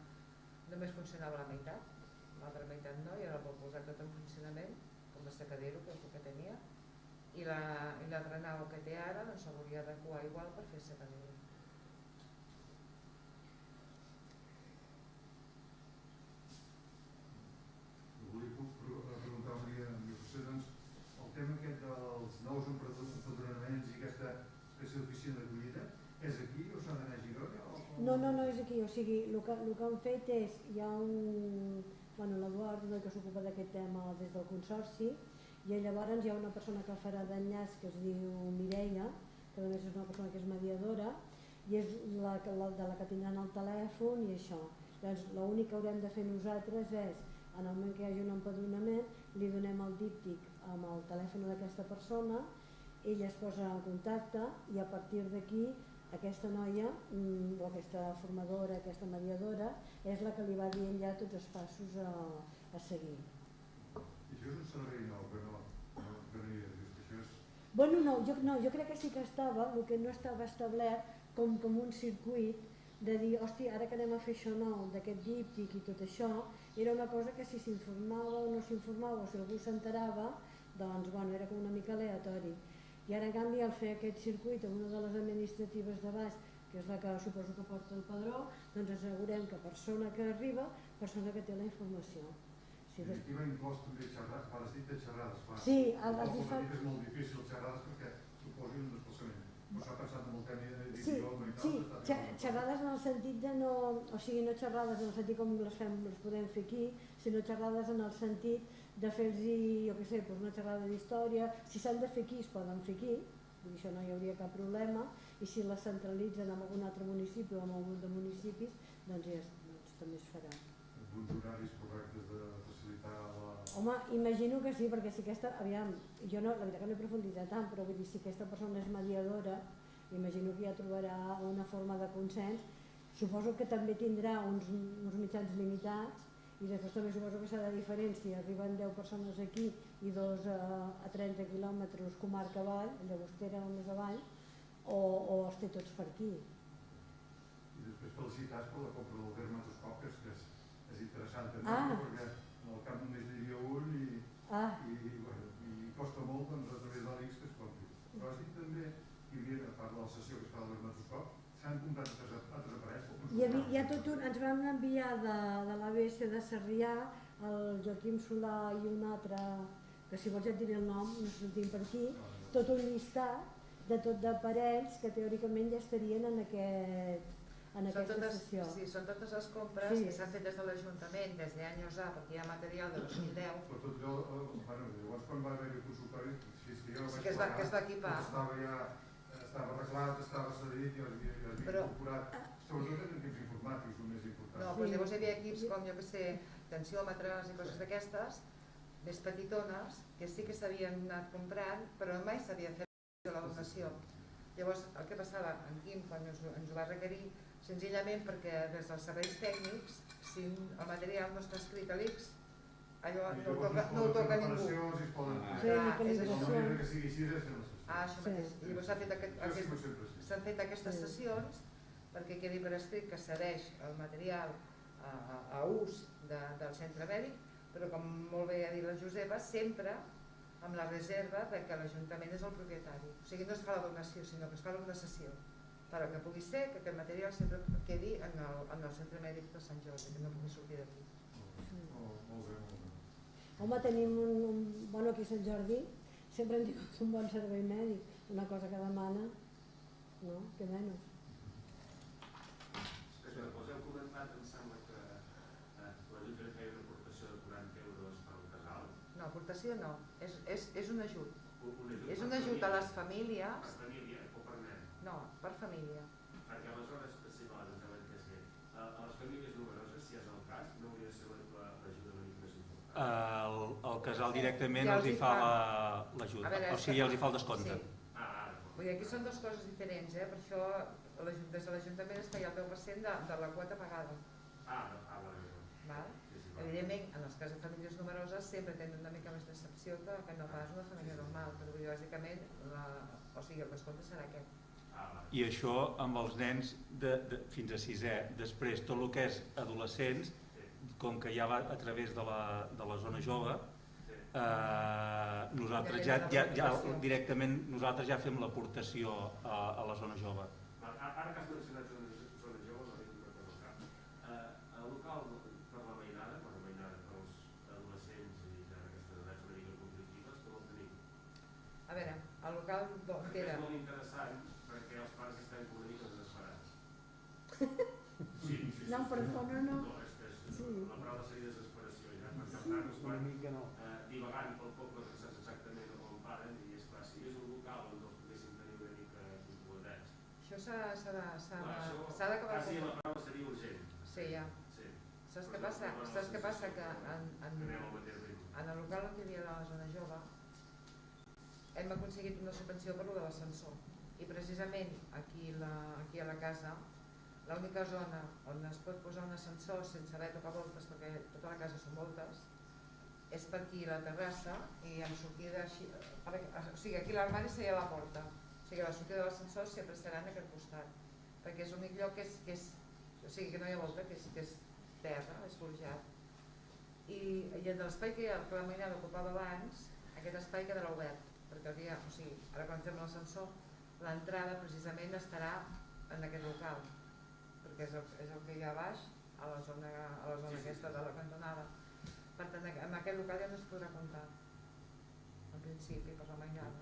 només funcionava la meitat, l'altra meitat no, i ara el vol posar tot en funcionament, com l'assecadero que tenia, i l'altra nau que té ara doncs s'hauria d'adequar igual per fer assecadero. Volia preguntar-li a José, doncs, el tema aquest dels nous empadronaments i aquesta espècie d'oficina d'acollida, és aquí o s'ha d'anar a Girona? No, és aquí, o sigui, el que han fet és, hi ha l'Eduard que s'ocupa d'aquest tema des del Consorci, i llavors hi ha una persona que farà d'enllaç que es diu Mireia, que a més és una persona que és mediadora, i és de la que tindran el telèfon i això. Llavors, l'únic que haurem de fer nosaltres és, en el moment que hi hagi un empadronament, li donem el díptic amb el telèfon d'aquesta persona, ella es posa en contacte i a partir d'aquí aquesta noia, o aquesta formadora, aquesta mediadora, és la que li va dient ja tots els passos a seguir. I això és un servei nou, que no hi és, això és... Bueno, no, jo crec que sí que estava, el que no estava establert com un circuit de dir, hòstia, ara que anem a fer això nou, d'aquest díptic i tot això, era una cosa que si s'informava o no s'informava o si algú s'enterava, doncs bueno, era com una mica aleatori. I ara en canvi al fer aquest circuit amb una de les administratives de baix que és la que suposo que porta el padró, doncs assegurem que persona que arriba, persona que té la informació. En definitiva, inclòs també xerrades, quan has dit de xerrades, clar. Sí, és molt difícil xerrades perquè suposi un desplaçament. No s'ha pensat en el tema d'idioma i tal. Sí, xerrades en el sentit de no, o sigui, no xerrades en el sentit com les podem fer aquí, sinó xerrades en el sentit de fer-los, jo què sé, una xerrada d'història. Si s'han de fer aquí, es poden fer aquí, això no hi hauria cap problema, i si les centralitzen en algun altre municipi o en algun de municipis, doncs ja també es farà. Alguns horaris correctes de facilitar la... Home, imagino que sí, perquè si aquesta, aviam, jo no, la veritat que no he profunditzat tant, però vull dir, si aquesta persona és mediadora, imagino que ja trobarà una forma de consens. Suposo que també tindrà uns mitjans limitats, i després també suposo que serà diferent si arriben 10 persones aquí i 2 a 30 quilòmetres comarca avall, Llagostera o més avall, o els té tots per aquí. I després felicitats per la compra del dermatoscop, que és interessant també, perquè en el camp només n'hi havia un i costa molt doncs, a través de l'ICS que es compri. Però has dit també que hi havia, a part de la sessió que es fa del dermatoscop, s'han comprat altres aparells? Hi ha tot un, ens vam enviar de l'ABS de Sarrià, el Joaquim Solà i un altre, que si vols ja et diré el nom, no sé si el tinc per aquí, tot un llistat de tot d'aparells que teòricament ja estarien en aquesta sessió. Sí, són totes les compres que s'han fet des de l'Ajuntament, des d'anys A, perquè hi ha material de 2010. Però tot allò, llavors quan va haver-hi consultori, que es va equipar. Estava arreglat, estava cedit i havia incorporat, sobretot en equips informàtics, el més important. No, doncs llavors hi havia equips com, jo que sé, tensiòmetres i coses d'aquestes, més petitones, que sí que s'havien anat comprant, però mai s'havia fet la donació. Llavors, el que passava, en Quim, quan ens ho va requerir, senzillament perquè des dels serveis tècnics, si el material no està escrit a l'ICS, allò no ho toca ningú. Si es poden fer la que sigui així, és fer la sessió. Això mateix. Llavors s'han fet aquestes sessions perquè quedi per escrit que cedeix el material a ús del centre mèdic, però com molt bé ha dit la Josepa, sempre amb la reserva que l'Ajuntament és el propietari. O sigui, no es fa la donació, sinó que es fa una cessió, perquè pugui ser que aquest material sempre quedi en el centre mèdic de Sant Jordi, que no pugui sortir d'aquí. Molt bé. Home, tenim bueno, aquí a Sant Jordi sempre hem tingut un bon servei mèdic, una cosa que demana, no? Que menys. Us heu comentat, em sembla que l'Ajuntament feia una aportació de 40 euros per un casal. No, aportació no, és un ajut. És un per ajut a família. les famílies. Per família o per nen? No, per família. Perquè aleshores, si no, a les famílies numeroses, si és el cas, no hauria de ser l'ajuda una mica més important. El casal directament els hi fa l'ajut, o sigui, els hi fa el descompte. Vull dir, aquí són dues coses diferents, per això des de l'Ajuntament es feia el 10% de la quota pagada. Evidentment, en els casos de famílies numeroses sempre tenen una mica més d'excepció que no pas una família normal, però bàsicament el descompte serà aquest. I això amb els nens fins a 6è. Després, tot el que és adolescents, com que ja va a través de la zona jove, nosaltres directament fem l'aportació a la zona jove. Ara que has mencionat zona jove, m'ha dit una cosa al cap. El local per la mainada, pels adolescents i ja aquestes edats una mica conflictives, com el tenim? A veure, el local perquè era... és molt interessant perquè els pares estan com una mica desesperats. Sí. No, perdona, no. La prova seria desesperació ja, perquè els nanos van divagant pel poble que saps exactament on paren i esclar, si és un local on els poguéssim tenir una mica incomodats. Això s'ha d'acabar. Sí, la prova seria urgent. Sí, ja. Saps què passa? Que en el local on hi havia la zona jove hem aconseguit una subvenció per lo de l'ascensor i precisament aquí a la casa l'única zona on es pot posar un ascensor sense haver de tocar voltes, perquè tota la casa són voltes, és per aquí a la terrassa i amb sortida així, o sigui, aquí l'armari seria a la porta, o sigui, la sortida de l'ascensor sempre serà en aquest costat, perquè és l'únic lloc que no hi ha volta, que és terra, és forjat. I en l'espai que la mainada ocupava abans, aquest espai quedarà obert, perquè ara quan fem l'ascensor, l'entrada precisament estarà en aquest local, perquè és el que hi ha a baix, a la zona aquesta de la cantonada. Per tant, en aquest local ja no es podrà comptar, en principi, per la mainada.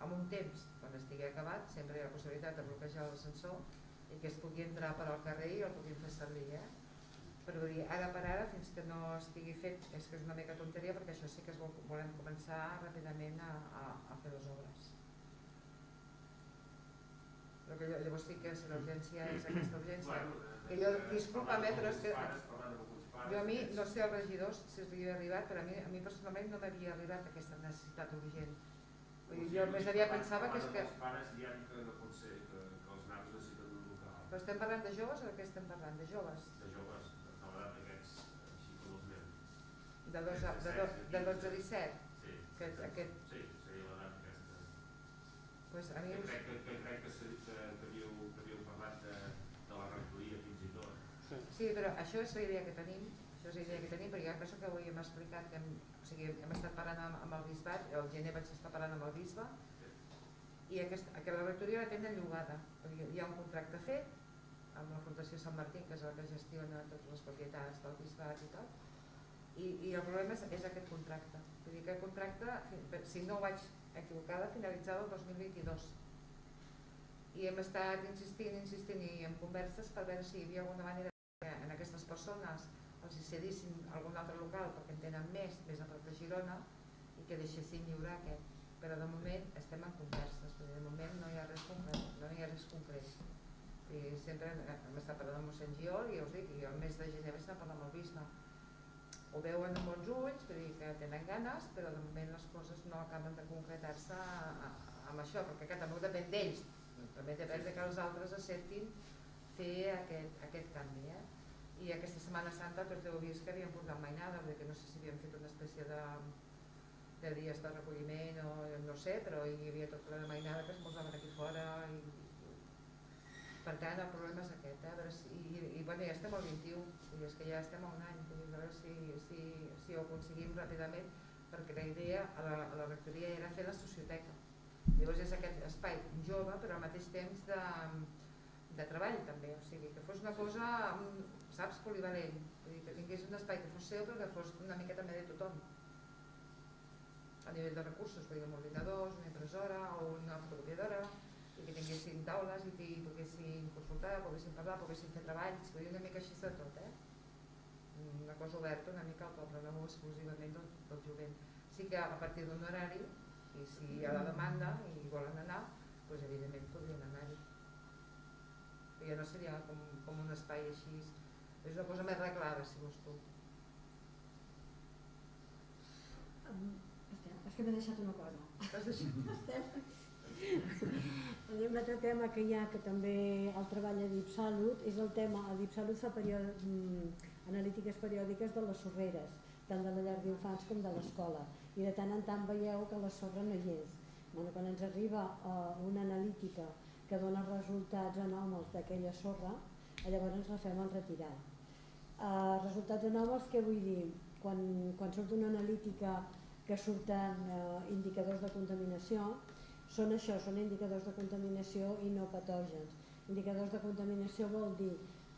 Amb un temps, quan estigui acabat, sempre hi ha la possibilitat de bloquejar l'ascensor i que es pugui entrar per al carrer i el puguin fer servir. Però ara per ara, fins que no estigui fet, és que és una mica tonteria, perquè això sí que volem començar ràpidament a fer les obres. Però que llavors sí que si l'urgència és aquesta urgència, que jo, disculpa'm, però és que jo a mi, no sé als regidors si els havia arribat, però a mi personalment no m'havia arribat aquesta necessitat urgent. Jo més aviat pensava que és que... Els pares dient que no pot ser, que els nanos necessiten un local. Però estem parlant de joves o de què estem parlant? De joves? De joves, de l'edat d'aquests, així com els nens. De 12 a 17? Sí, sí, seria l'edat aquesta. Pues a mi... Que crec que havíeu parlat de la rectoria fins i tot. Sí, però això és la idea que tenim, perquè jo penso que avui hem explicat que hem estat parlant amb el bisbat, el gener vaig estar parlant amb el bisbe, i la rectoria la tenen llogada. Hi ha un contracte fet amb la Fundació Sant Martí, que és la que gestiona totes les propietats del bisbat i tot, i el problema és aquest contracte. Vull dir que el contracte, si no ho vaig equivocada, finalitzava el 2022. I hem estat insistint i en converses per veure si hi havia alguna manera que en aquestes persones els hi cedissin algun altre local perquè en tenen més a prop de Girona i que deixessin lliure aquest. Però de moment estem en converses, perquè de moment no hi ha res concret. I sempre hem estat parlant amb mossèn Giol i ja us dic, i el mes de gener estem parlant amb el bisbe. Ho veuen amb bons ulls, vull dir que tenen ganes, però de moment les coses no acaben de concretar-se amb això, perquè que també depèn d'ells, també depèn que els altres acceptin fer aquest canvi. I aquesta Setmana Santa tots heu vist que havíem portat mainada, que no sé si havíem fet una espècie de dies de recolliment o no sé, però hi havia tota la mainada que es posaven aquí fora. Per tant, el problema és aquest. I ja estem al 21, és que ja estem a un any, a veure si ho aconseguim ràpidament, perquè la idea a la rectoria era fer la socioteca. Llavors és aquest espai jove, però al mateix temps de treball també, o sigui, que fos una cosa, saps, polivalent, que tingués un espai que fos seu però que fos una mica també de tothom. A nivell de recursos, vull dir, amb ordinadors, una impressora o una fotocopiadora, i que tinguessin taules i poguessin consultar, poguessin parlar, poguessin fer treballs, vull dir, una mica així de tot, una cosa oberta una mica al poble, no exclusivament del jovent. Sí que a partir d'un horari, i si hi ha la demanda i volen anar, doncs evidentment podrien anar-hi. Ja no seria com un espai així, és una cosa més reglada, si vols tu. És que m'he deixat una cosa. T'has deixat? Un altre tema que hi ha, que també el treball a DIPSalut, és el tema, a DIPSalut fa analítiques periòdiques de les sorreres, tant de la llar d'infants com de l'escola, i de tant en tant veieu que la sorra no hi és. Quan ens arriba una analítica que dona resultats anòmals d'aquella sorra, llavors ens la fem al retirat. Resultats anòmals, què vull dir? Quan surt una analítica que surten indicadors de contaminació, són això, són indicadors de contaminació i no patògens. Indicadors de contaminació vol dir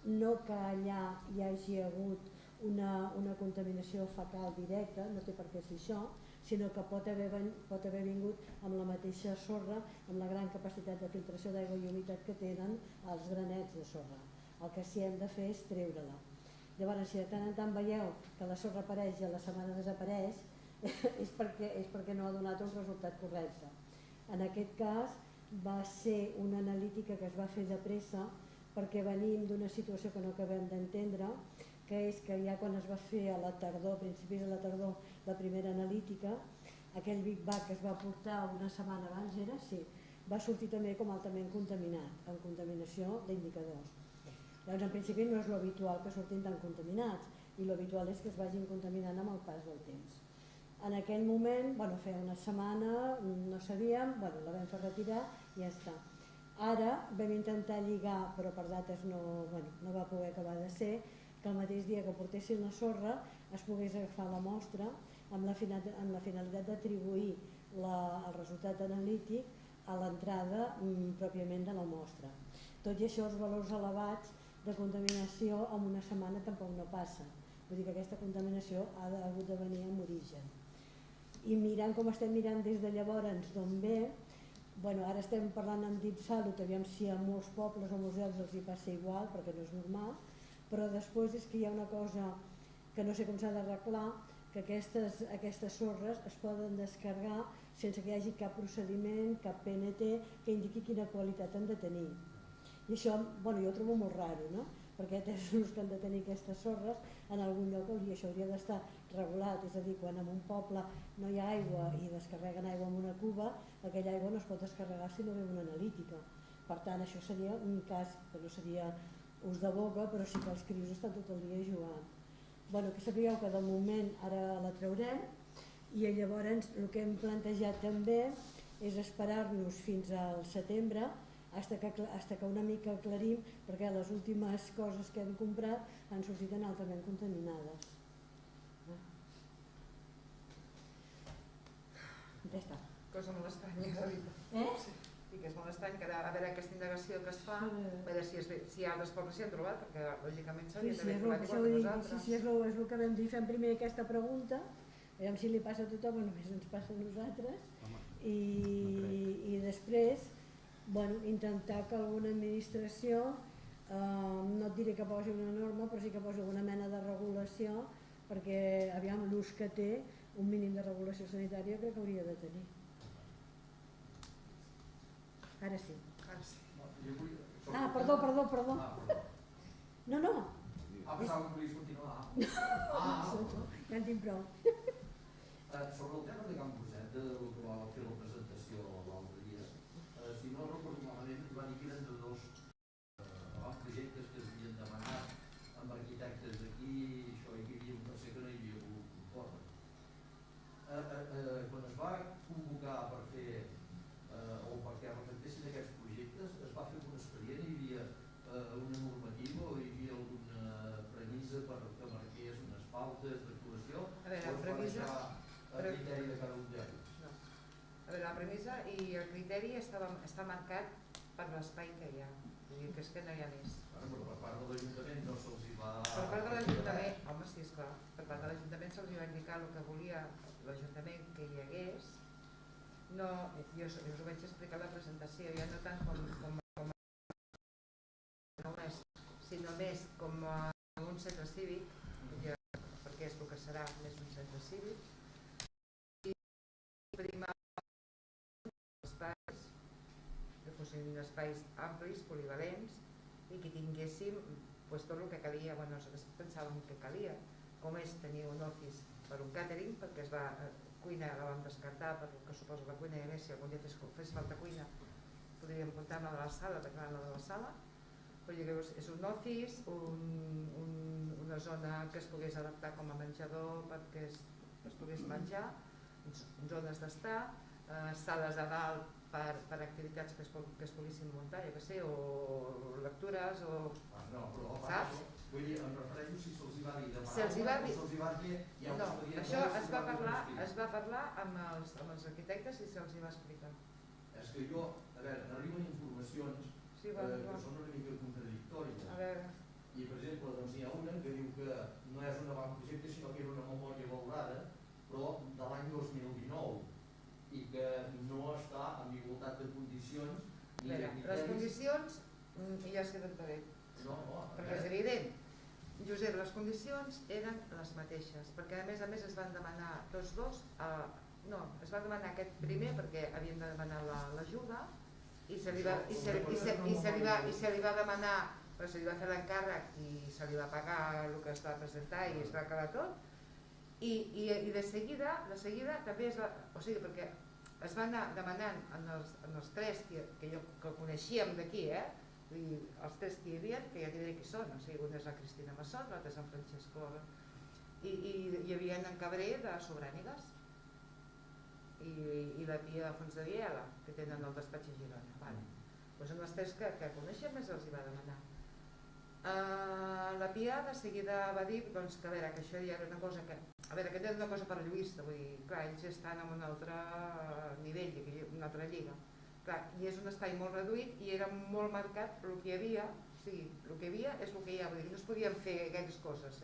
no que allà hi hagi hagut una contaminació fecal directa, no té per què ser això, sinó que pot haver vingut amb la mateixa sorra, amb la gran capacitat de filtració d'aigua i humitat que tenen els granets de sorra. El que sí hem de fer és treure-la. Llavors, si de tant en tant veieu que la sorra apareix i a la setmana desapareix, és perquè no ha donat un resultat correcte. En aquest cas va ser una analítica que es va fer de pressa perquè venim d'una situació que no acabem d'entendre, que és que ja quan es va fer a la tardor, a principis de la tardor, la primera analítica, aquell Big Bang que es va portar una setmana abans, va sortir també com altament contaminat, amb contaminació d'indicadors. Llavors, en principi no és l'habitual que surtin tan contaminats, i l'habitual és que es vagin contaminant amb el pas del temps. En aquell moment, feia una setmana, no sabíem, la vam fer retirar i ja està. Ara vam intentar lligar, però per dates no va poder acabar de ser, que el mateix dia que portessin la sorra es pogués agafar la mostra amb la finalitat d'atribuir el resultat analític a l'entrada pròpiament de la mostra. Tot i això, els valors elevats de contaminació en una setmana tampoc no passa. Vull dir que aquesta contaminació ha hagut de venir amb origen. I mirant com estem mirant des de llavors d'on ve, ara estem parlant amb Deep Salut, aviam si a molts pobles o molts llocs els hi passa igual, perquè no és normal, però després és que hi ha una cosa que no sé com s'ha d'arreglar, que aquestes sorres es poden descarregar sense que hi hagi cap procediment, cap PNT que indiqui quina qualitat han de tenir. I això jo ho trobo molt raro, no? Perquè atès l'ús que han de tenir aquestes sorres, en algun lloc això hauria d'estar regulat, és a dir, quan en un poble no hi ha aigua i descarreguen aigua en una cuba, aquella aigua no es pot descarregar si no ve una analítica. Per tant, això seria un cas que no seria ús de boca, però sí que els crios estan tot el dia jugant. Que sapigueu que de moment ara la traurem i llavors el que hem plantejat també és esperar-nos fins al setembre fins que una mica aclarim, perquè les últimes coses que hem comprat han sortit altament contaminades. Ja està. Cosa molt estranya, la veritat. I que és molt estrany que a veure aquesta indagació que es fa, a veure si altres pobles s'hi han trobat, perquè lògicament s'haurien d'haver trobat igual que nosaltres. Sí, és el que vam dir, fem primer aquesta pregunta, veiem si li passa a tothom o només ens passa a nosaltres, i després intentar que alguna administració, no et diré que posi una norma, però sí que posi alguna mena de regulació, perquè aviam l'ús que té, un mínim de regulació sanitària crec que hauria de tenir. Ara sí. Perdó. No. Pensava que volies continuar. Ja en tinc prou. Sobre el tema de Can Boset, del que va fer la presentació l'altre dia, si no recordo malament, va dir que eren de dos projectes que es havien demanat amb arquitectes d'aquí, això, i que hi havia un tercer que no hi havia volgut conforme. Quan es va convocar per fer o perquè reflectessin aquests projectes, es va fer un expedient, hi havia una normativa o hi havia alguna premissa que marqués unes pautes d'actuació, o es va deixar a criteri de cada un d'ells? No. A veure, la premissa i el criteri està marcat per l'espai que hi ha, vull dir que és que no hi ha més. Però per part de l'Ajuntament no se'ls va... Per part de l'Ajuntament, home, sí, esclar, per part de l'Ajuntament se'ls va indicar el que volia l'Ajuntament que hi hagués. No, jo us ho vaig explicar a la presentació, ja no tant com sinó més com un centre cívic, perquè és el que serà més un centre cívic, i primar espais, que fossin espais amplis, polivalents, i que tinguéssim tot el que calia, nosaltres pensàvem que calia, com és tenir un office per un catering, perquè cuina la vam descartar per el que suposa la cuina, i a més si algun dia fes falta cuina podríem portar-la de la sala, declarar-la de la sala, però és un office, una zona que es pogués adaptar com a menjador perquè es pogués menjar, zones d'estar, sales a dalt per activitats que es poguessin muntar, jo què sé, o lectures, o... No, però saps? Vull dir, em refereixo si se'ls va dir demanar se'ls va dir... o se'ls va dir... No, això es va parlar amb els arquitectes i se'ls va explicar. És que jo, a veure, n'arriben informacions que són una mica contradictòries. I, per exemple, n'hi ha una que diu que no és un avantprojecte, sinó que era una memòria valorada, però de l'any 2019, i que no està en igualtat de condicions ni de criteris... Les condicions, ja sé d'on ve, perquè és evident. Josep, les condicions eren les mateixes, perquè a més es van demanar tots dos, es va demanar aquest primer perquè havien de demanar l'ajuda i se li va demanar, però se li va fer l'encàrrec i se li va pagar el que es va presentar i es va acabar tot i de seguida també o sigui, perquè es va anar demanant en els tres que coneixíem d'aquí, els tres que hi havia, que ja diré qui són, o sigui, un és la Cristina Massot, l'altre és en Francesco i hi havia en Cabré de Sobrànigues i la Pia Fons de Viela, que tenen el despatx a Girona. Doncs en els tres que coneixem més els hi va demanar. La Pia de seguida va dir que això ja era una cosa que... A veure, que era una cosa per lluís, vull dir, clar, ells estan en un altre nivell, una altra lliga. clar, i és un espai molt reduït i era molt marcat el que hi havia, o sigui, el que hi havia és el que hi ha, vull dir, no es podien fer gaires coses,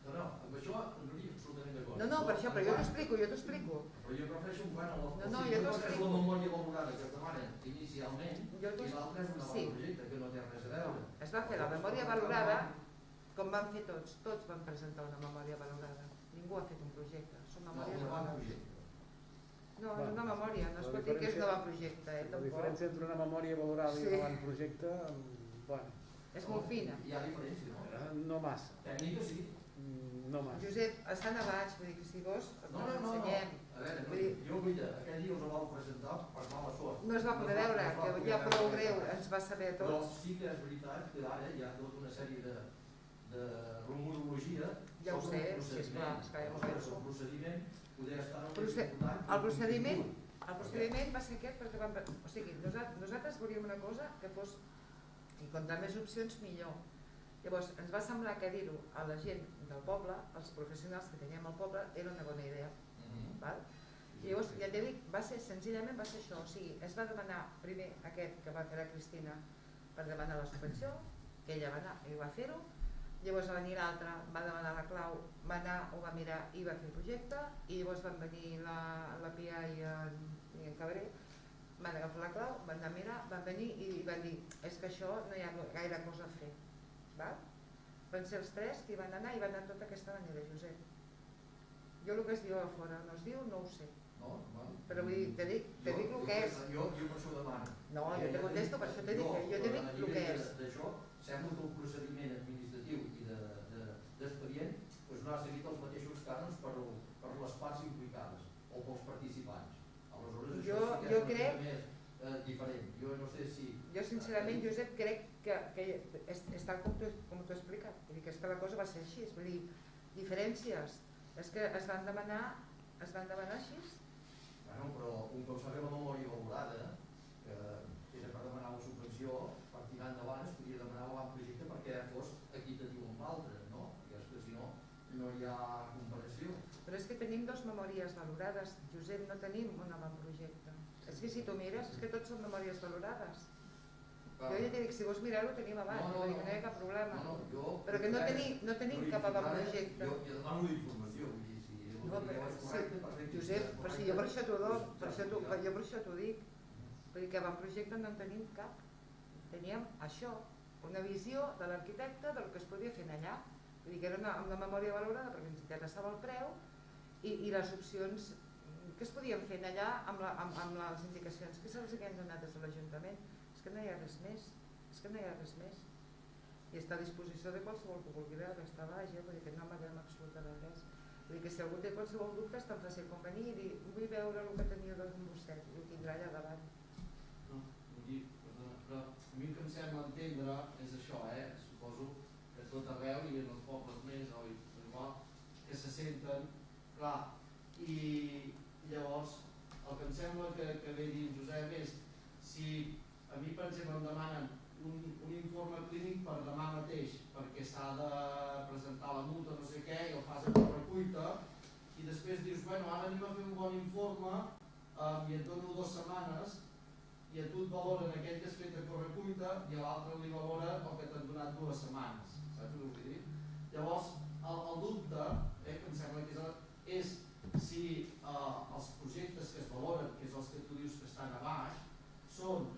No, amb això no hi absolutament d'acord. No, per això, però jo t'explico. Però jo prefereixo un quan jo una és la memòria valorada que es demanen inicialment i l'altra és un avantprojecte que no té res a veure. Es va fer la memòria valorada, com van fer tots van presentar una memòria valorada. Ningú ha fet un projecte, són memòries valorades. No, és una memòria, no es pot dir que és un avantprojecte. La diferència entre una memòria valorada i un avantprojecte, bueno... És molt fina. Hi ha diferència, no? No massa. Tècnica sí. No massa. Josep, estan a baix, vull dir que si vols ensenyem. A veure, jo vull dir, aquell dia us el vau presentar per mala sort. No es va poder veure, que ja prou greu ens va saber a tots. Però sí que és veritat que ara hi ha tota una sèrie de rumorologia ja ho sé, esclar, ja ho penso. El procediment poder estar el procediment va ser aquest perquè vam... O sigui, nosaltres volíem una cosa que fos, i contra més opcions millor. Llavors ens va semblar que dir-ho a la gent del poble, als professionals que teníem al poble, era una bona idea. I llavors, ja t'he dit, senzillament va ser això, o sigui, es va demanar primer aquest que va fer la Cristina per demanar la subvenció, que ella va anar i va fer-ho, llavors va venir l'altre, va demanar la clau, va anar, ho va mirar i va fer el projecte, i llavors van venir la Pia i en Cabré, van agafar la clau, van anar a mirar, van venir i van dir, és que això no hi ha gaire cosa a fer. Van ser els tres que hi van anar i van anar tota aquesta manera, Josep. Jo el que es diu a fora no es diu, no ho sé. Però vull dir, te dic el que és. Jo per això demano. No, jo te contesto, per això te dic, jo te dic el que és. D'això, sembla que el procediment administratiu i d'expedient no ha seguit els mateixos cànons per les parts implicades o pels participants. Aleshores, això sí que és una mica més diferent. Jo no sé si... Jo sincerament, Josep, crec que és tal com t'ho he explicat. Vull dir que és que la cosa va ser així. Vull dir, diferències. És que es van demanar així. Bueno, però un cop s'ha fet la memòria valorada, que era per demanar la subvenció, per tirar endavant es podia demanar l'avantprojecte perquè fos equitatiu amb l'altre, no? Perquè és que si no, no hi ha comparació. Però és que tenim dues memòries valorades, Josep, no tenim un avantprojecte. És que si tu mires, és que tots són memòries valorades. Jo ja t'he dit, si vols mirar-ho tenim abans, no hi ha cap problema. Però que no tenim cap avantprojecte. Jo demano una informació, vull dir, si és correcte, perfecte. Josep, però si jo per això t'ho dono, jo per això t'ho dic. Vull dir que avantprojecte no en tenim cap. Teníem això, una visió de l'arquitecte del que es podia fer allà. Vull dir que era una memòria valorada perquè ens interessava el preu i les opcions que es podien fer allà amb les indicacions que se'ls havien donat des de l'Ajuntament. És que no hi ha res més, i està a disposició de qualsevol que vulgui veure, està a baix, vull dir que no amaguem absolutament res. Vull dir que si algú té qualsevol dubte és tan fàcil com venir i dir vull veure el que teniu amb vostè, i ho tindrà allà davant. No, vull dir, però a mi el que em sembla entendre és això, suposo que tot arreu i en els pobles més o igual, que se senten, clar, i llavors el que em sembla que ve dir Josep és si a mi, per exemple, em demanen un informe clínic per demà mateix perquè s'ha de presentar la multa, no sé què, i el fas a correcuita i després dius, bueno, ara anem a fer un bon informe i et dono 2 setmanes i a tu et valoren aquell que has fet a correcuita i a l'altre li valora el que t'han donat 2 setmanes, saps què vull dir? Llavors, el dubte, que em sembla que és si els projectes que es valoren, que és els que tu dius que estan a baix, són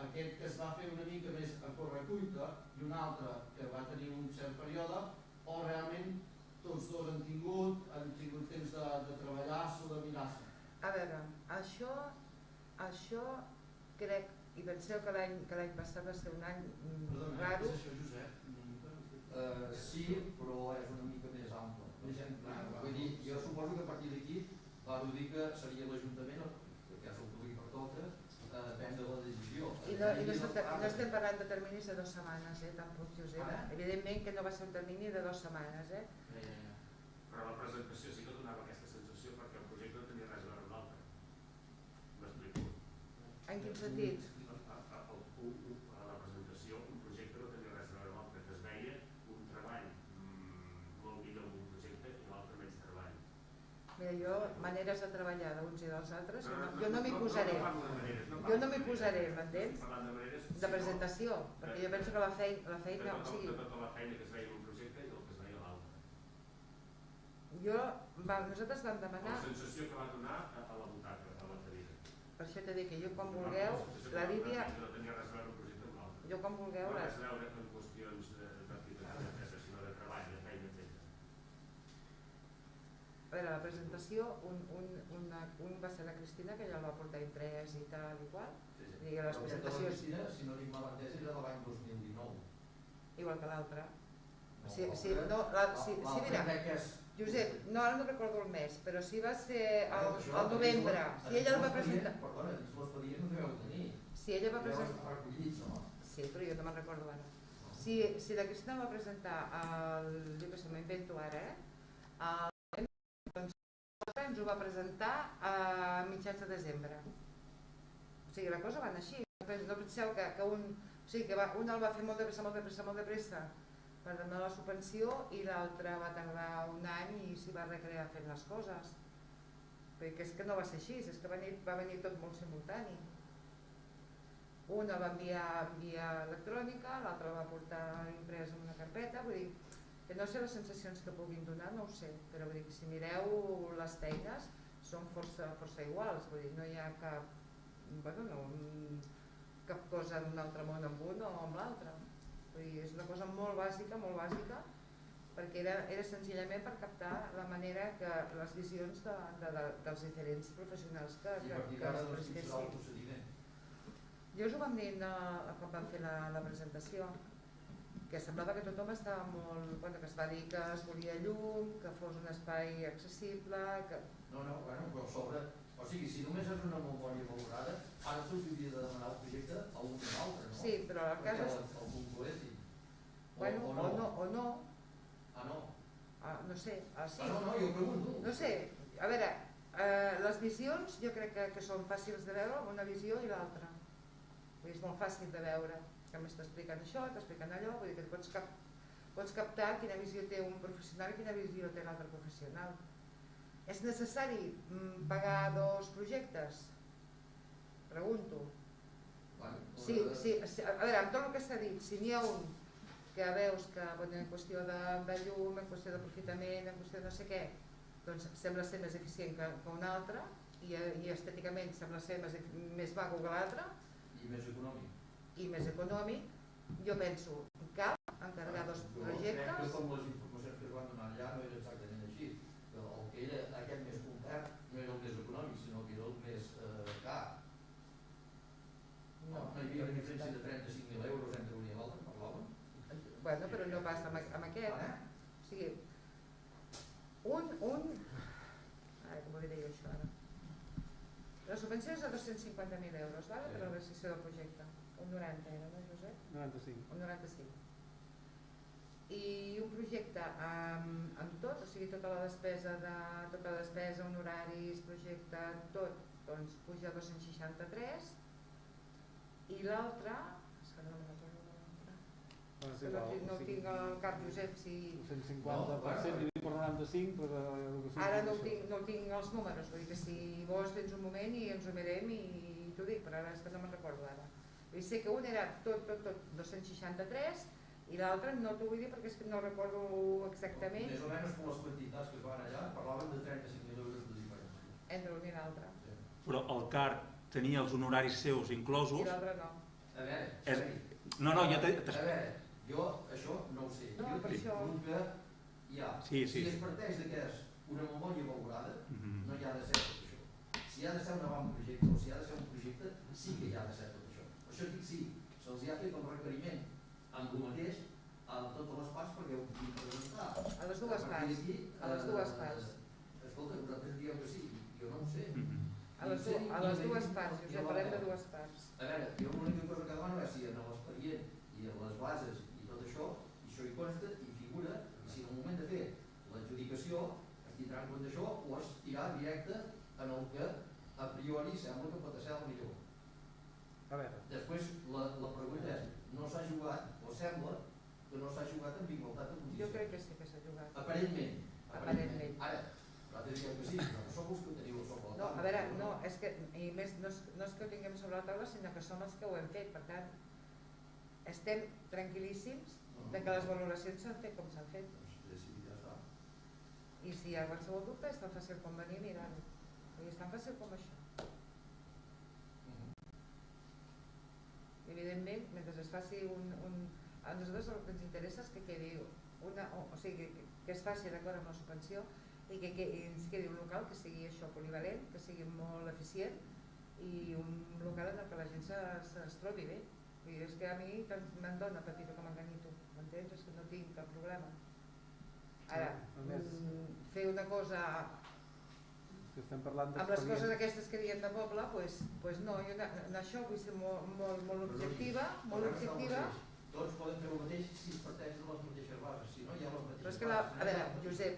aquest que es va fer una mica més a correcuita i un altre que va tenir un cert període, o realment tots dos han tingut temps de treballar-s'ho, de mirar-s'ho. A veure, això crec, i penseu que l'any passat va ser un any raro. És això, Josep? Sí, però és una mica més ample. Vull dir, jo suposo que a partir d'aquí va dir que seria l'Ajuntament, que és el que li pertoca, prendre la decisió. I no estem parlant de terminis de 2 setmanes, tampoc, Josep. Evidentment que no va ser un termini de 2 setmanes. Però la presentació sí que donava aquesta sensació perquè el projecte no tenia res a veure amb l'altre. M'explico. En quin sentit? A la presentació, un projecte no tenia res a veure amb l'altre, que es veia un treball molt millor amb un projecte i l'altre menys treball. Mira, jo me maneres de treballar d'uns i dels altres, jo no m'hi posaré. Jo no m'hi posaré, m'entens? De presentació, perquè jo penso que la feina... De tota la feina que es veia en un projecte i el que es veia a l'altre. Nosaltres vam demanar... La sensació que va donar a la butaca, a la cadira. Per això t'he dit que jo quan vulgueu, la Lídia... No tenia res a veure un projecte amb l'altre. Jo quan vulgueu... No res a veure en qüestions d'arquitectura, sinó de treball, de feina feta. A veure, la presentació, un va ser la Cristina, que ja el va portar imprès i tal i qual. I les presentacions... Cristina, si no dic mal entès, era de l'any 2019. Igual que l'altra. Mira, Josep, no, ara no recordo el mes, però sí va ser al novembre. Si ella el va presentar... Perdona, dins l'expedient no deveu tenir. Si ella va presentar... Recollits, no? Sí, però jo no me'n recordo ara. Si la Cristina va presentar jo que sé, m'invento ara, doncs ens ho va presentar a mitjans de desembre. O sigui, la cosa va anar així. No penseu que un... O sigui, que un el va fer molt de pressa per demanar la subvenció i l'altre va tardar un any i s'hi va recrear fent les coses. Perquè és que no va ser així, és que va venir tot molt simultani. Un el va enviar via electrònica, l'altre el va portar imprès en una carpeta, vull dir que no sé les sensacions que puguin donar, no ho sé, però vull dir que si mireu les feines són força iguals, vull dir, no hi ha cap cosa d'un altre món amb un o amb l'altre. És una cosa molt bàsica, perquè era senzillament per captar la manera que les visions dels diferents professionals que es prestessin. Jo us ho vam dir quan vam fer la presentació, que semblava que tothom estava molt... que es va dir que es volia llum, que fos un espai accessible... No, però sobre... O sigui, si només és una memòria valorada, ara se'ls hauria de demanar el projecte a un o l'altre, no? Sí, però el cas és... El concloessin. O no. Ah, no? No sé. No, jo pregunto. No sé, a veure, les visions jo crec que són fàcils de veure, una visió i l'altra. És molt fàcil de veure, que m'està explicant això, t'explicant allò, vull dir que pots captar quina visió té un professional i quina visió té l'altre professional. És necessari pagar 2 projectes? Pregunto. A veure, amb tot el que s'ha dit, si n'hi ha un que veus que en qüestió de llum, en qüestió d'aprofitament, en qüestió de no sé què, doncs sembla ser més eficient que un altre i estèticament sembla ser més maco que l'altre i més econòmic. Jo penso, cal encarregar 2 projectes. Crec que com les informacions que es van donar allà no era exactament així. El que era aquest més complet no era el més econòmic, sinó que era el més car. No hi havia una diferència de 35.000 euros entre un i l'altre, parlaven? Bueno, però no passa amb aquest. O sigui, com ho diré jo això ara? La subvenció és de 250.000 euros per a la realització del projecte. Un 90 era, no, Josep? 95. Un 95. I un projecte amb tot, o sigui, tota la despesa, honoraris, projecte, tot, doncs puja a 263 i l'altre, és que no me'n recordo de l'altre, no tinc al cap, Josep, si... 250% dividit per 95, per educació... Ara no tinc els números, vull dir que si vols tens un moment i ens ho mirem i t'ho dic, però ara és que no me'n recordo ara. Vull dir que un era tot 263 i l'altre no t'ho vull dir perquè és que no recordo exactament. Més o menys per les quantitats que es van allà parlaven de 35.000 euros de diferència. Entre un i l'altre. Però el CART tenia els honoraris seus inclosos... I l'altre no. A veure, jo això no ho sé. No, jo per això... que hi ha. Si es parteix que és una memòria valorada, no hi ha de ser tot això. Si ha de ser un avantprojecte o si ha de ser un projecte, sí que hi ha de ser tot això. Per això dic sí, se'ls ha fet el requeriment amb el mateix a totes les parts perquè ho puguin presentar. A les dues parts. Escolta, nosaltres diem que sí, jo no ho sé. A les dues parts, Josep, parlem de dues parts. A veure, jo l'única cosa que demano és si en l'expedient i en les bases i tot això hi consta i figura, i si en el moment de fer l'adjudicació es tindrà en compte això o es tirà directe en el que a priori sembla que pot ser el millor. A veure. Després la pregunta és, no s'ha jugat, o sembla que no s'ha jugat amb igualtat de condicions. Jo crec que sí que s'ha jugat. Aparentment. Aparentment. Ara, nosaltres diem que sí, però sou els que teniu A veure, no, és que, i més, no és que ho tinguem sobre la taula, sinó que som els que ho hem fet, per tant, estem tranquil·líssims de que les valoracions s'han fet com s'han fet. I si hi ha qualsevol dubte és tan fàcil com venir a mirar-ho. És tan fàcil com això. Evidentment, mentre es faci a nosaltres el que ens interessa és que quedi o sigui, que es faci d'acord amb la subvenció i que ens quedi un local que sigui això polivalent, que sigui molt eficient i un local en el que la gent es trobi bé. És que a mi me'n dona petita com enganito, m'entens? És que no tinc cap problema. Ara, fer una cosa amb les coses aquestes que diem de poble, doncs no, jo en això vull ser molt objectiva, Tots poden fer el mateix si es parteix de les mateixes bases, si no hi ha les mateixes bases. Però és que, a veure, Josep,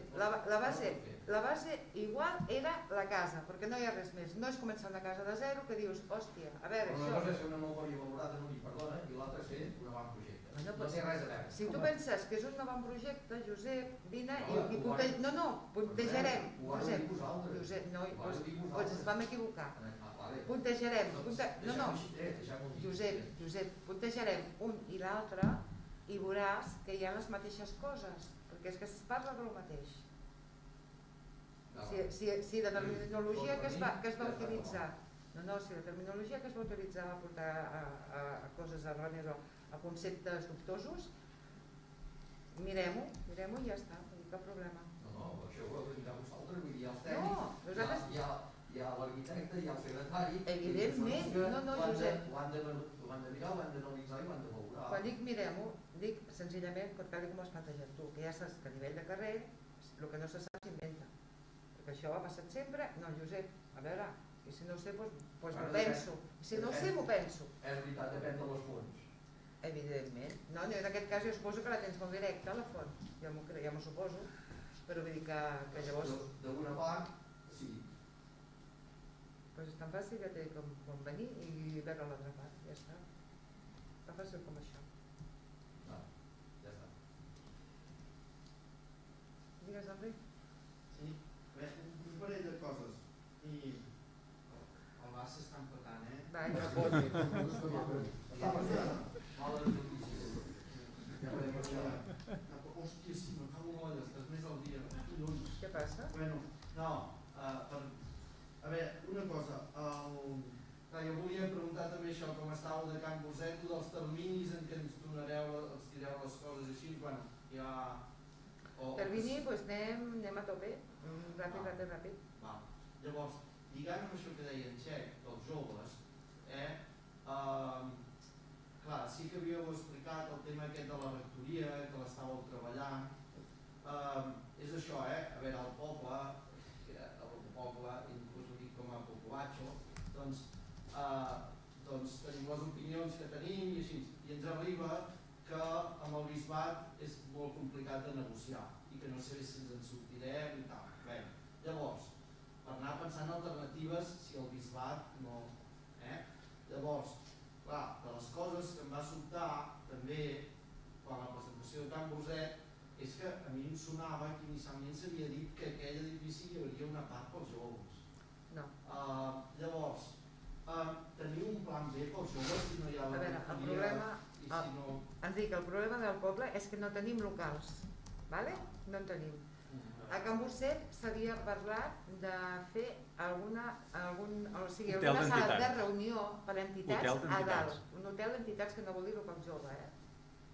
la base igual era la casa, perquè no hi ha res més. No és començar una casa de zero que dius, hòstia, a veure, això... Una cosa és ser una memòria valorada, no m'hi perdona, i l'altra és ser un avantprojecte. No té res a veure. Si tu penses que és un avantprojecte, Josep, vine i puntejarem. No, puntejarem. Josep, no, doncs ens vam equivocar. Puntejarem. No, Josep, puntejarem un i l'altre i veuràs que hi ha les mateixes coses, perquè és que es parla del mateix. Si la terminologia que es va utilitzar, si la terminologia que es va utilitzar va portar a coses errònies o a conceptes dubtosos, mirem-ho i ja està, no hi ha cap problema. No, això ho heu de mirar vosaltres, vull dir, els tècnics, hi ha l'arquitecte, hi ha el secretari... Evidentment, no, Josep. Ho han de mirar, ho han d'analitzar i ho han de valorar. Quan dic mirem-ho, dic senzillament, tal com has plantejat tu, que ja saps que a nivell de carrer el que no se sap s'inventa. Perquè això ha passat sempre. No, Josep, a veure, i si no ho sé, doncs m'ho penso. Si no ho sé, m'ho penso. És veritat, depèn de les fonts. Evidentment. No, en aquest cas jo suposo que la tens molt directa, la font. Ja m'ho suposo. Però vull dir que llavors... D'alguna part, sí. Doncs és tan fàcil que té com venir i veure l'altra part. Ja està. Tan fàcil com això. No, ja està. Digues, Enric? Sí, un parell de coses. I el Barça està empatant, Va, ja pot. Males notícies. Hòstia, sí, me cago en l'olla, estàs més al dia. Collons. Què passa? Bueno, no, a veure, una cosa. Jo volia preguntar també això, com estàveu de Can Boset, dels terminis en què ens direu les coses així. Bueno, ja... Termini, doncs anem a tope. Ràpid. Va. Llavors, lligant amb això que deia en Txec, dels joves, clar, sí que havíeu explicat el tema aquest de la rectoria, que l'estàveu treballant. És això, a veure, el poble, inclús ho dic com a populatxo, doncs tenim les opinions que tenim i així, i ens arriba que amb el bisbat és molt complicat de negociar i que no sé si ens en sortirem i tal. Bé, llavors, per anar pensant alternatives si el bisbat no... Llavors, clar, de les coses que em va sobtar també quan la presentació de Can Boset és que a mi em sonava que inicialment s'havia dit que aquell edifici hi hauria una part pels joves. No. Llavors, teniu un plan B pels joves si no hi ha la rectoria i si no... Enric, el problema del poble és que no tenim locals, ¿vale? No en tenim. A Can Boset s'havia parlat de fer alguna sala de reunió per a entitats a dalt. Un hotel d'entitats que no vol dir local jove,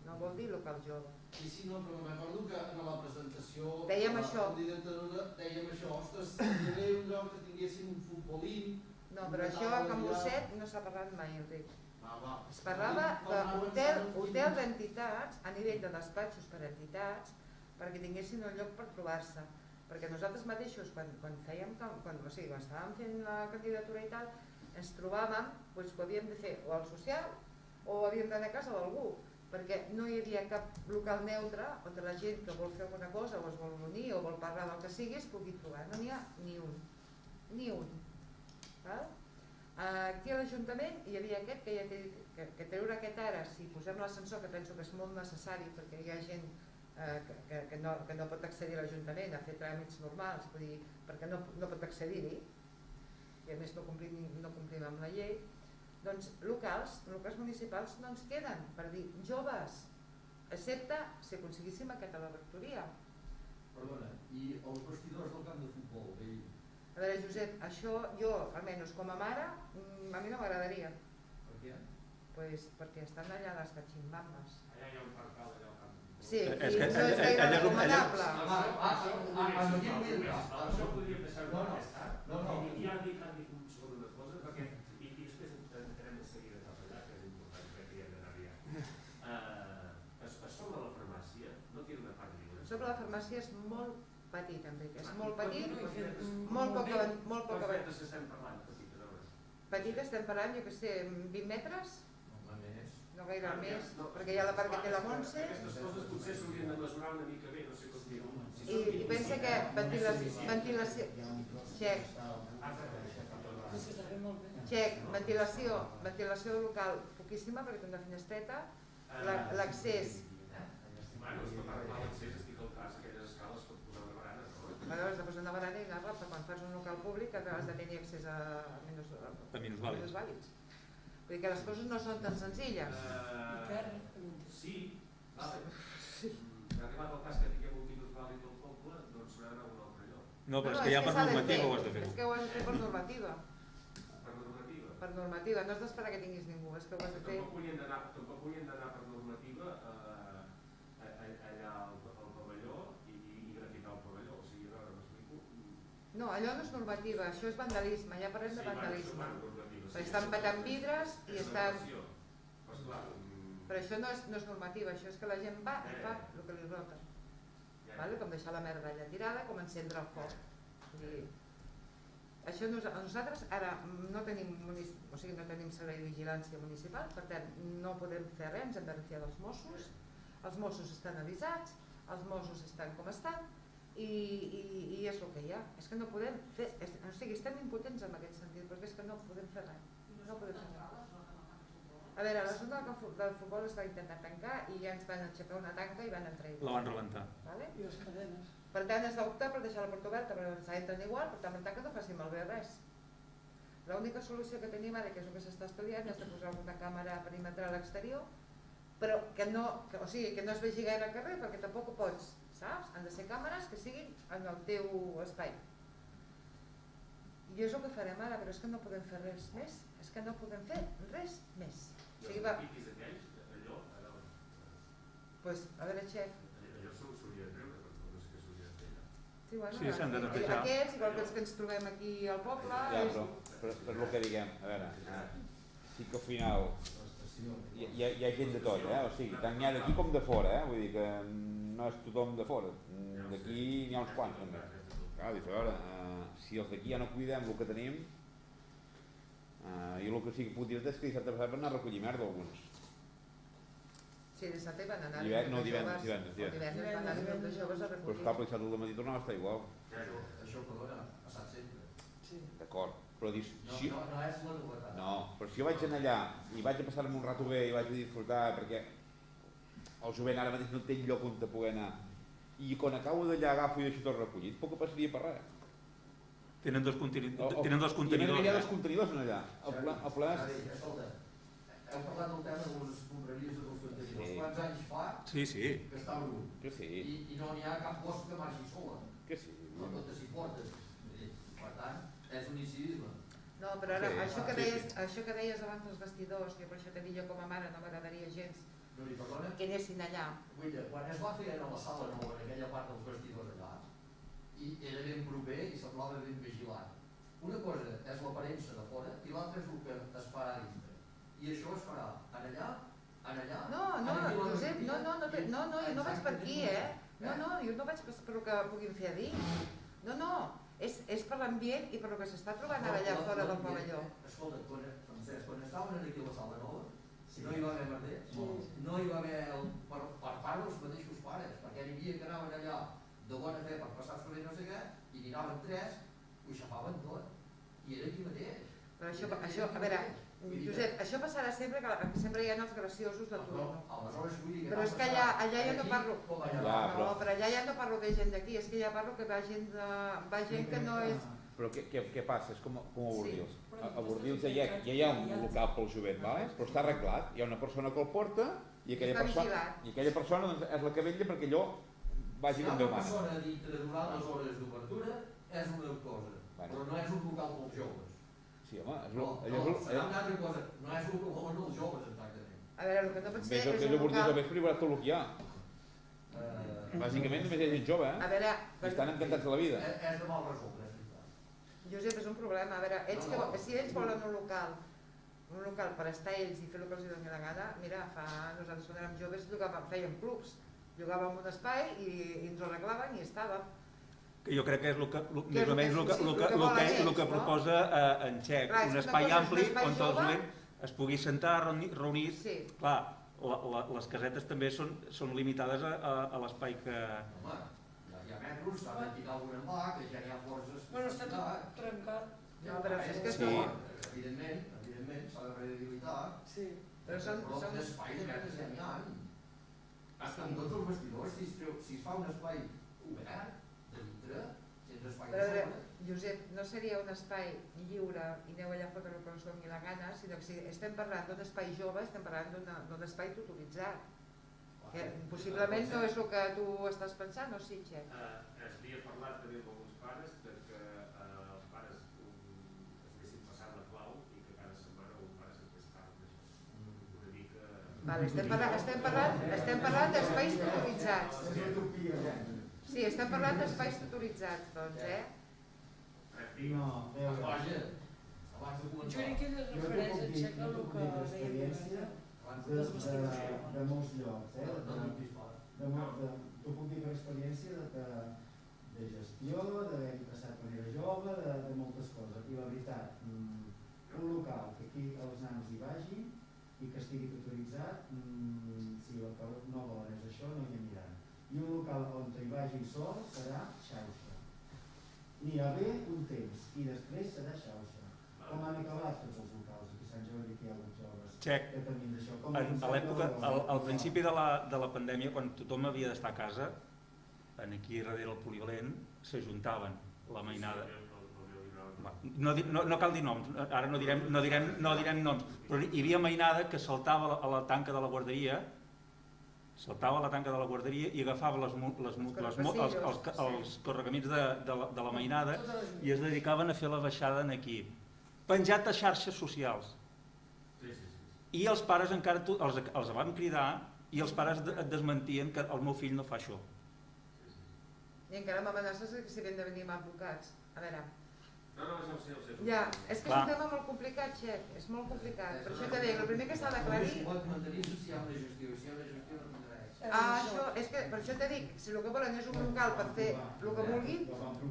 no vol dir local jove. I si no, però me'n recordo que en la presentació dèiem això. Dèiem això, ostres, tindré un lloc que tinguessin un futbolín... No, però això a Can Boset no s'ha parlat mai, Enric. Es parlava d'hotel d'entitats a nivell de despatxos per a entitats perquè tinguessin un lloc per trobar-se. Perquè nosaltres mateixos, quan estàvem fent la candidatura i tal, ens trobàvem que ho havíem de fer o al social o havíem d'anar a casa d'algú, perquè no hi havia cap local neutre on la gent que vol fer alguna cosa o es vol unir o vol parlar del que sigui es pugui trobar. No n'hi ha ni un. Ni un. Aquí a l'Ajuntament hi havia aquest que treure aquest ara, si posem l'ascensor, que penso que és molt necessari perquè hi ha gent que no pot accedir a l'Ajuntament a fer tràmits normals, perquè no pot accedir-hi, que a més no complim amb la llei, doncs locals municipals no ens queden per dir joves, excepte si aconseguíssim aquest a la rectoria. Perdona, i els vestidors del camp de futbol, vell? A veure, Josep, això jo, almenys com a mare, a mi no m'agradaria. Per què? Pues perquè estan allà les catximbambes. Allà hi ha un parcal, allà al camp de futbol. Sí, i no és gaire recomanable. Això podria passar més tard. I ara dic sobre una cosa, perquè i després entrarem de seguida cap allà, que és important, crec que hi hem d'anar aviat. Sobre la farmàcia, no té una part lliure? Sobre la farmàcia és molt petit, Enric, és molt petit, molt poc Quants metres estem parlant, petites hores? Petites estem parlant, jo que sé, 20 metres? No gaire més, perquè hi ha la part que té la Montse. Aquestes coses potser s'haurien de mesurar una mica bé, no sé com dir-ho. I pensa que ventilació, ventilació local poquíssima perquè té una finestreta, l'accés. Bueno, és que per l'accés estic al cas, aquelles escales pot posar una barana, no? Has de posar una barana i anar-la, quan fas un local públic has de tenir accés a minusvàlids. Vull dir que les coses no són tan senzilles. Sí, vale. Arribat el cas que tinguem un minusvàlid al poble, doncs s'haurà d'anar a un altre lloc. No, però és que ja per normativa ho has de fer. És que ho has de fer per normativa. Per normativa? Per normativa, no has d'esperar que tinguis ningú, és que ho has de fer. Tampoc haurien d'anar per normativa allà al pavelló i graficar el pavelló, o sigui, a veure, m'explico? No, allò no és normativa, això és vandalisme, ja parlem de vandalisme. Perquè estan petant vidres i estan... Però això no és normativa, això és que la gent va i fa el que li rota. Com deixar la merda allà tirada, com encendre el foc. Això nosaltres ara no tenim servei de vigilància municipal, per tant no podem fer res, ens hem de refiar dels Mossos. Els Mossos estan avisats, els Mossos estan com estan i és el que hi ha. És que no podem fer, o sigui, estem impotents en aquest sentit, perquè és que no podem fer res. A veure, la zona del futbol es va intentar tancar i ja ens van aixecar una tanca i van entrar igual. La van rebentar. I les cadenes. Per tant, has d'optar per deixar la porta oberta, perquè ens entren igual, per tant, per tant que no facin malbé res. L'única solució que tenim ara, que és el que s'està estudiant, és de posar alguna càmera perimetral exterior, però que no es vegi gaire al carrer, perquè tampoc ho pots, saps? Han de ser càmeres que siguin en el teu espai. I és el que farem ara, però és que no podem fer res més, és que no podem fer res més. I els piquis aquells, allò, Doncs, a veure, xef. Allò s'hauria de treure, però no sé què s'hauria de fer. Sí, s'han de netejar. Aquests, igual que els que ens trobem aquí al poble... Ja, però és el que diguem, a veure, sí que al final hi ha gent de tot, o sigui, tant n'hi ha d'aquí com de fora, vull dir que no és tothom de fora, d'aquí n'hi ha uns quants també. Clar, dius, a veure, si els d'aquí ja no cuidem el que tenim, jo el que sí que puc dir-te és que dissabte passat van anar a recollir merda alguns. Sí, dissabte van anar divendres van anar de joves a recollir. Però esclar, dissabte al matí tornava a estar igual. Això, perdona, ha passat sempre. D'acord, però dius... No és la novetat. No, però si jo vaig anar allà i vaig a passar-me un rato bé i vaig a disfrutar perquè el jovent ara mateix no té lloc on te poder anar i quan acabo d'allà agafo i deixo tot recollit, poc que passaria per res. Tenen dos contenidors. I a més hi ha dos contenidors allà. El pla és... Escolta, heu parlat del tema de les escombraries de dos contenidors. Quants anys fa que està brut? Que sí. I no n'hi ha cap post que marxi sola. Que sí. No totes s'hi porten. Per tant, és un incivisme. No, però ara, això que deies abans dels vestidors, jo per això t'he dit jo com a mare no m'agradaria gens que anessin allà. Quan es va fer a la sala nova, en aquella part dels vestidors allà, i era ben proper i semblava ben vigilat. Una cosa és l'aparença de fora i l'altra és el que es farà dintre. I això es farà allà... No, Josep, no, jo no vaig per aquí, No, jo no vaig per el que puguin fer a dins. No, és per l'ambient i per el que s'està trobant ara allà fora del pavelló. Escolta, Francesc, quan estaven aquí a la sala nova, no hi va haver merders, no hi va haver per part dels mateixos pares, perquè n'hi havia que anaven allà de bona fe per passar-se bé no sé què, i n'hi anaven tres, ho xapaven tot, i era aquí mateix. Però això, a veure, Josep, això passarà sempre, que sempre hi ha els graciosos de turno. Però és que allà jo no parlo... No, però allà ja no parlo de gent d'aquí, és que ja parlo que va gent que no és... Però què passa? És com a Bordils. A Bordils ja hi ha un local pel jovent, però està arreglat. Hi ha una persona que el porta i aquella persona és la que vetlla perquè allò vagi com Déu mana. Si hi ha una persona dintre durant les hores d'obertura és una cosa, però no és un local pels joves. Sí, home, serà una altra cosa, no és un local pels joves, exactament. A veure, el que no pot ser és un local... Bordils al vespre hi haurà tot el que hi ha. Bàsicament només hi ha gent jove, i estan encantats de la vida. És de mal resoldre, és veritat. Josep, és un problema. A veure, si ells volen un local per estar ells i fer el que els doni la gana, mira, nosaltres quan érem joves fèiem clubs, jugàvem un espai i ens ho arreglaven i estàvem. Jo crec que és més o menys el que proposa en Txec, un espai ampli on el jovent es pugui sentar, reunir. Clar, les casetes també són limitades a l'espai que... Home, hi ha metros, s'ha de tirar algun envà, que ja hi ha forces... Bueno, està tot trencat. No, però és que... Evidentment, s'ha de rehabilitar. Sí. Però d'espai de metres ja n'hi ha. En tots els vestidors, si es fa un espai obert, de dintre, sense espai de sobre... Josep, no seria un espai lliure i aneu allà a fotre el que us doni la gana, sinó que si estem parlant d'un espai jove, estem parlant d'un espai tutoritzat. Que possiblement no és el que tu estàs pensant, o sí, Txec? Havia parlat també amb alguns pares perquè els pares es haguessin passat la clau i que cada setmana un pare s'hagués estat una mica... Estem parlant d'espais tutoritzats. Sí, estem parlant d'espais tutoritzats, doncs, Jo crec que ell es refereix a Txec a el que deia de molts llocs, t'ho puc dir per experiència de gestió, d'haver-hi passat quan era jove, de moltes coses. I la veritat, un local que aquí els nanos hi vagin i que estigui tutoritzat, si el que no volen és això, no hi aniran. I un local on hi vagin sol serà xauxa. Anirà bé un temps i després serà xauxa. Com han acabat tots els locals aquí a Sant Jordi, que hi ha hagut joves que tenien d'això? A l'època, al principi de la pandèmia, quan tothom havia d'estar a casa, aquí darrere el polivalent, s'ajuntaven la mainada. No cal dir noms, ara no direm noms, però hi havia mainada que saltava a la tanca de la guarderia, i agafava els correcamins de la mainada i es dedicaven a fer la baixada aquí, penjat a xarxes socials. I els pares encara els van cridar i els pares et desmentien que el meu fill no fa això. I encara m'amenaces que s'hi havien de venir amb advocats. A veure... Ja, és que és un tema molt complicat, Txec, és molt complicat. Per això t'he dit, el primer que s'ha d'aclarir... Pot mantenir-se si hi ha una gestió, si hi ha una gestió no tindrà èxit. Això, és que per això t'he dit, si el que volen és un local per fer el que vulguin,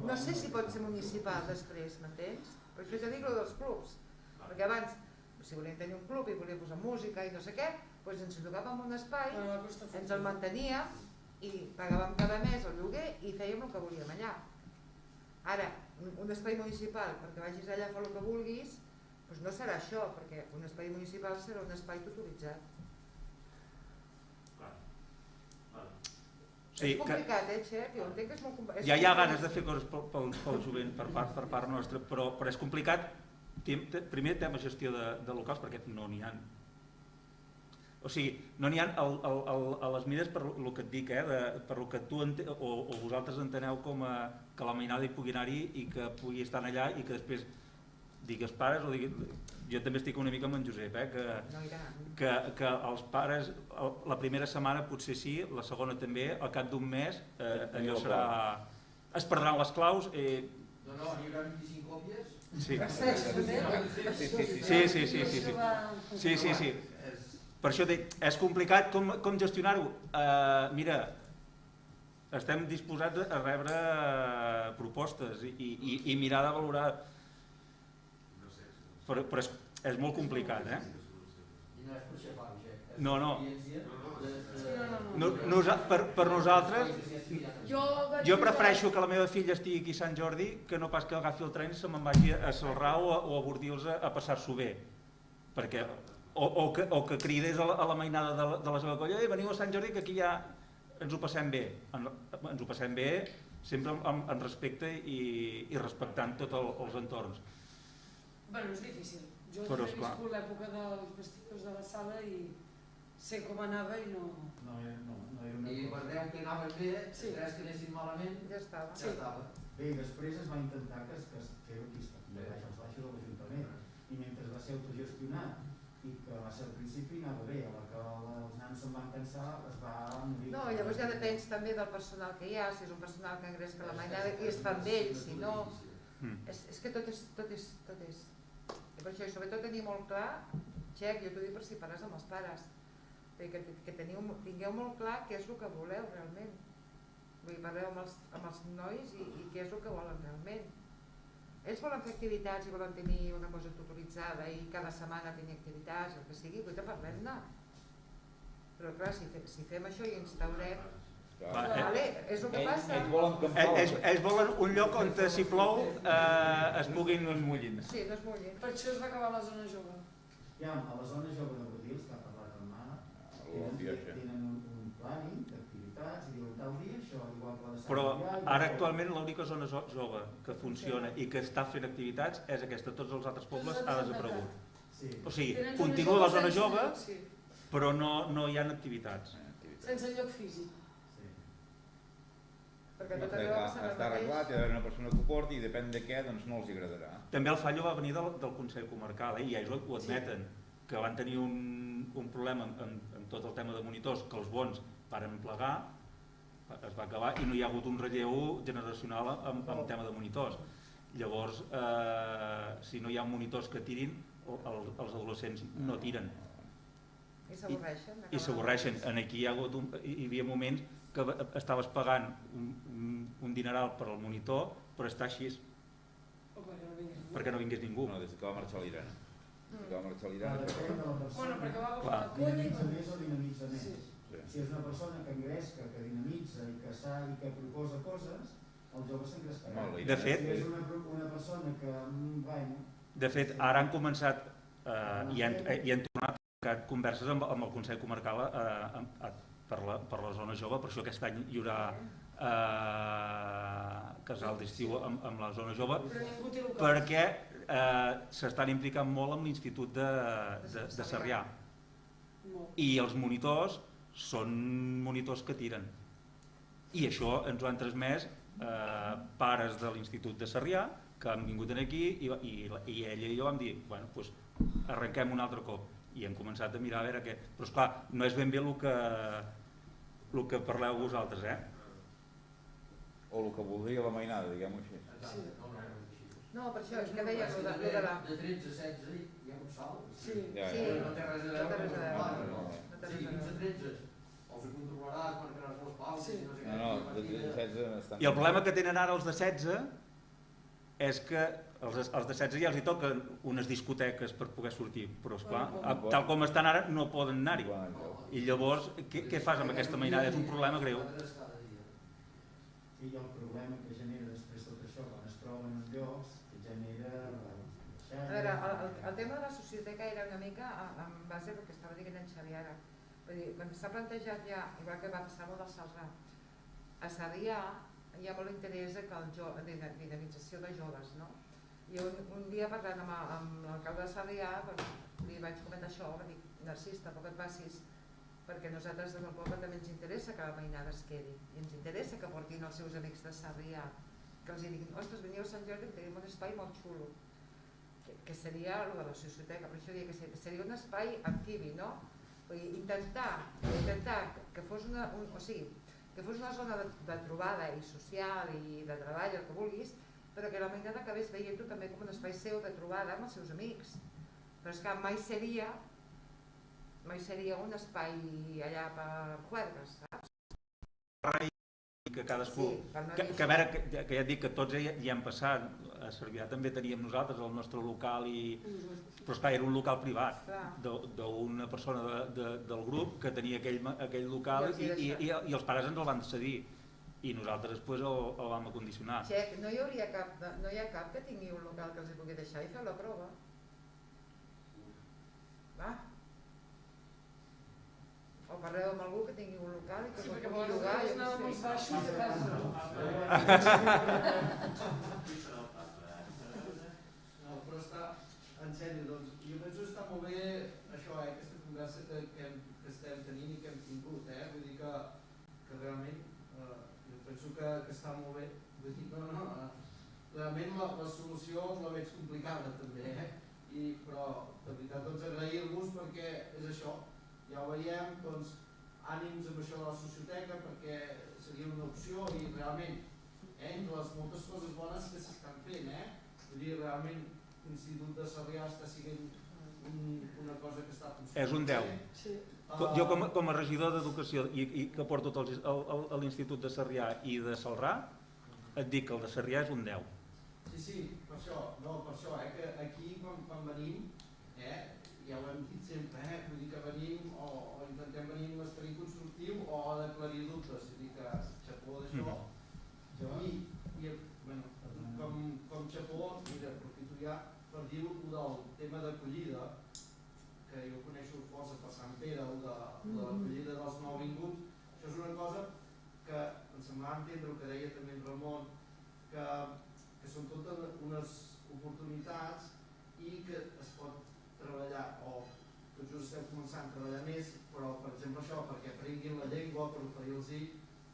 no sé si pot ser municipal després, m'entens? Per això t'he dit el dels clubs, perquè abans, si volíem tenir un club i volíem posar música i no sé què, doncs ens tocàvem un espai, ens el manteníem i pagàvem cada mes el lloguer i fèiem el que volíem allà. Ara, un espai municipal perquè vagis allà a fer el que vulguis, doncs no serà això, perquè un espai municipal serà un espai tutoritzat. És complicat, Txec? Jo entenc que és molt complicat. Ja hi ha ganes de fer coses pel jovent per part nostra, però és complicat. Primer tema gestió de locals, perquè no n'hi ha. O sigui, no n'hi ha a les mides per el que et dic, per el que tu o vosaltres enteneu com que la mainada hi pugui anar-hi i que pugui estar allà i que després digues pares o diguis... Jo també estic una mica amb en Josep, que els pares la primera setmana potser sí, la segona també, al cap d'un mes allò serà... Es perdran les claus... No, n'hi haurà 25 còpies? Sí. Per això és complicat com gestionar-ho. Mira, estem disposats a rebre propostes i mirar de valorar, però és molt complicat, I no és per xafar, No, per nosaltres, jo prefereixo que la meva filla estigui aquí a Sant Jordi que no pas que agafi el tren i se me'n vagi a Celrà o a Bordils a passar-s'ho bé, perquè o que cridés a la mainada de la seva colla: veniu a Sant Jordi que aquí ja ens ho passem bé. Ens ho passem bé sempre amb respecte i respectant tots els entorns. Bueno, és difícil. Jo Però, he viscut l'època dels vestidors de la sala i sé com anava i no... I guardeu que anaven bé, tres que anessin malament, ja estava. Sí. Bé, i després es va intentar que es feu aquí als baixos de l'Ajuntament, i mentre va ser autogestionat i que va ser al principi anava bé, a la que els nanos se'n van cansar es va morir. No, llavors ja depèn també del personal que hi ha, si és un personal que engresca la mainada i es fa amb ell, si no... És que tot és. I per això, i sobretot tenir molt clar, Txec, jo t'ho dic per si parles amb els pares, que tingueu molt clar què és el que voleu realment. Vull dir, parleu amb els nois i què és el que volen realment. Ells volen fer activitats i volen tenir una cosa tutoritzada i cada setmana tenir activitats, el que sigui, però parlem-ne. Però clar, si fem això i instaurem... Vale, és el que passa. Ells volen un lloc on si plou es puguin no es mullin. Sí, no es mullin. Per això es va acabar la zona jove. Ja, a la zona jove de Bordils, que ha parlat el Marc, tenen un planning d'activitats i diuen tal dia això, igual que la de Sant Però Julià... ara actualment l'única zona jove que funciona i que està fent activitats és aquesta, tots els altres pobles ha desaparegut. O sigui, continua la zona jove, però no hi ha activitats. Sense lloc físic. Està arreglat, hi ha d'haver una persona que ho porti i depèn de què doncs no els agradarà. També el fallo va venir del Consell Comarcal i ells ho admeten, que van tenir un problema amb tot el tema de monitors, que els bons varen plegar, es va acabar i no hi ha hagut un relleu generacional amb tema de monitors. Llavors, si no hi ha monitors que tirin, els adolescents no tiren. I s'avorreixen. I s'avorreixen. Aquí hi havia moments que estaves pagant un dineral per al monitor, però està així perquè no vingués ningú. No, des que va marxar l'Irene. Bueno, perquè va agafar la colla i... Dinamitza més o dinamitza més. Si és una persona que engresca, que dinamitza i que sa i que proposa coses, el jove s'engrescarà. Si és una persona que... De fet, ara han començat i han tornat a converses amb el Consell Comarcal per la zona jove, per això aquest any hi haurà casal d'estiu amb la zona jove, perquè s'estan implicant molt amb l'Institut de Sarrià i els monitors són monitors que tiren i això ens ho han transmès pares de l'Institut de Sarrià que han vingut aquí i ella i jo vam dir, bueno, doncs arrenquem un altre cop i hem començat a mirar a veure què, però esclar, no és ben bé el que parleu vosaltres, o el que voldria la mainada, diguem-ho així. No, per això, és que deia de la... De 13 a 16 hi ha un salt. Sí, no té res a veure. Sí, 15 a 13 els controlaràs, marcaràs les pautes... No, de 13 a 16 estan... I el problema que tenen ara els de 16 és que els de 16 ja els hi toquen unes discoteques per poder sortir, però esclar, tal com estan ara no poden anar-hi. I llavors, què fas amb aquesta mainada? És un problema greu. I el problema que genera després tot això, quan es troben en llocs, que genera... A veure, el tema de la socioteca era una mica en base al que estava dient en Xavi ara. Vull dir, quan s'ha plantejat ja, igual que va passar molt al Salrà, a Sarrià hi ha molt interès en la dinamització de joves, no? I un dia parlant amb l'alcalde de Sarrià, li vaig comentar això, va dir, Narcís, tampoc et passis, perquè nosaltres des del poble també ens interessa que la mainada es quedi i ens interessa que portin els seus amics de Sarrià, que els diguin, ostres, veniu a Sant Jordi, tenim un espai molt xulo, que seria el de la socioteca, per això diria que seria un espai amfibi, no? Vull dir, intentar que fos una zona de trobada i social i de treball, el que vulguis, però que la mainada acabés veient-ho també com un espai seu de trobada amb els seus amics. Però és que mai seria un espai allà per juergues, saps? Que cadascú, que a veure, que ja et dic que tots hi han passat, a Cervià també teníem nosaltres el nostre local, però esclar, era un local privat d'una persona del grup que tenia aquell local i els pares ens el van cedir i nosaltres després el vam acondicionar. Xec, no hi ha cap que tingui un local que els hi pugui deixar i fer la prova? Va. o parleu amb algú que tingui un local i que Sí, pot perquè pugui llogar. nosaltres anàvem als baixos de casa. No, però està, en sèrio, doncs, jo penso que està molt bé això, aquesta conversa que estem tenint i que hem tingut, vull dir que realment jo penso que està molt bé, vull dir, realment la solució la veig complicada també, però de veritat doncs agrair-vos perquè és això, ja ho veiem, doncs ànims amb això de la socioteca perquè seria una opció i realment entre les moltes coses bones que s'estan fent, vull dir, realment l'Institut de Sarrià està sent una cosa que està funcionant. És un 10. Jo com a regidor d'Educació i que porto a l'Institut de Sarrià i de Celrà, et dic que el de Sarrià és un 10. Sí, per això, que aquí quan venim, ja ho hem dit sempre, vull dir que venim o intentem venir amb un esperit constructiu o d'aclarir dubtes, vull dir que xapó d'això. I com xapó, mira, aprofito ja per dir-ho del tema d'acollida, que jo coneixo força per Sant Pere, o de l'acollida dels nouvinguts. Això és una cosa que em semblava entendre el que deia també en Ramon, que són totes unes oportunitats i que es pot treballar, o tot just estem començant a treballar més, però per exemple això, perquè aprenguin la llengua, per oferir-los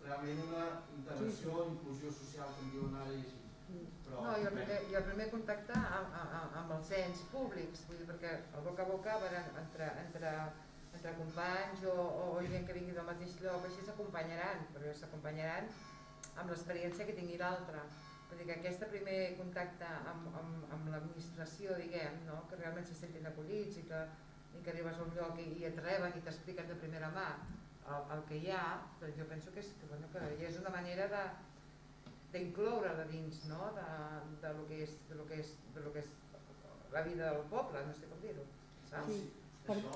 realment una integració, inclusió social, que en diuen ara i així. No, i el primer contacte amb els ens públics, vull dir, perquè el boca a boca entre companys o gent que vingui del mateix lloc, així s'acompanyaran, però s'acompanyaran amb l'experiència que tingui l'altre. Vull dir que aquest primer contacte amb l'administració, diguem, que realment se sentin acollits i que arribes a un lloc i et reben i t'expliquen de primera mà el que hi ha, doncs jo penso que és una manera d'incloure de dins de lo que és la vida del poble, no sé com dir-ho, saps? Això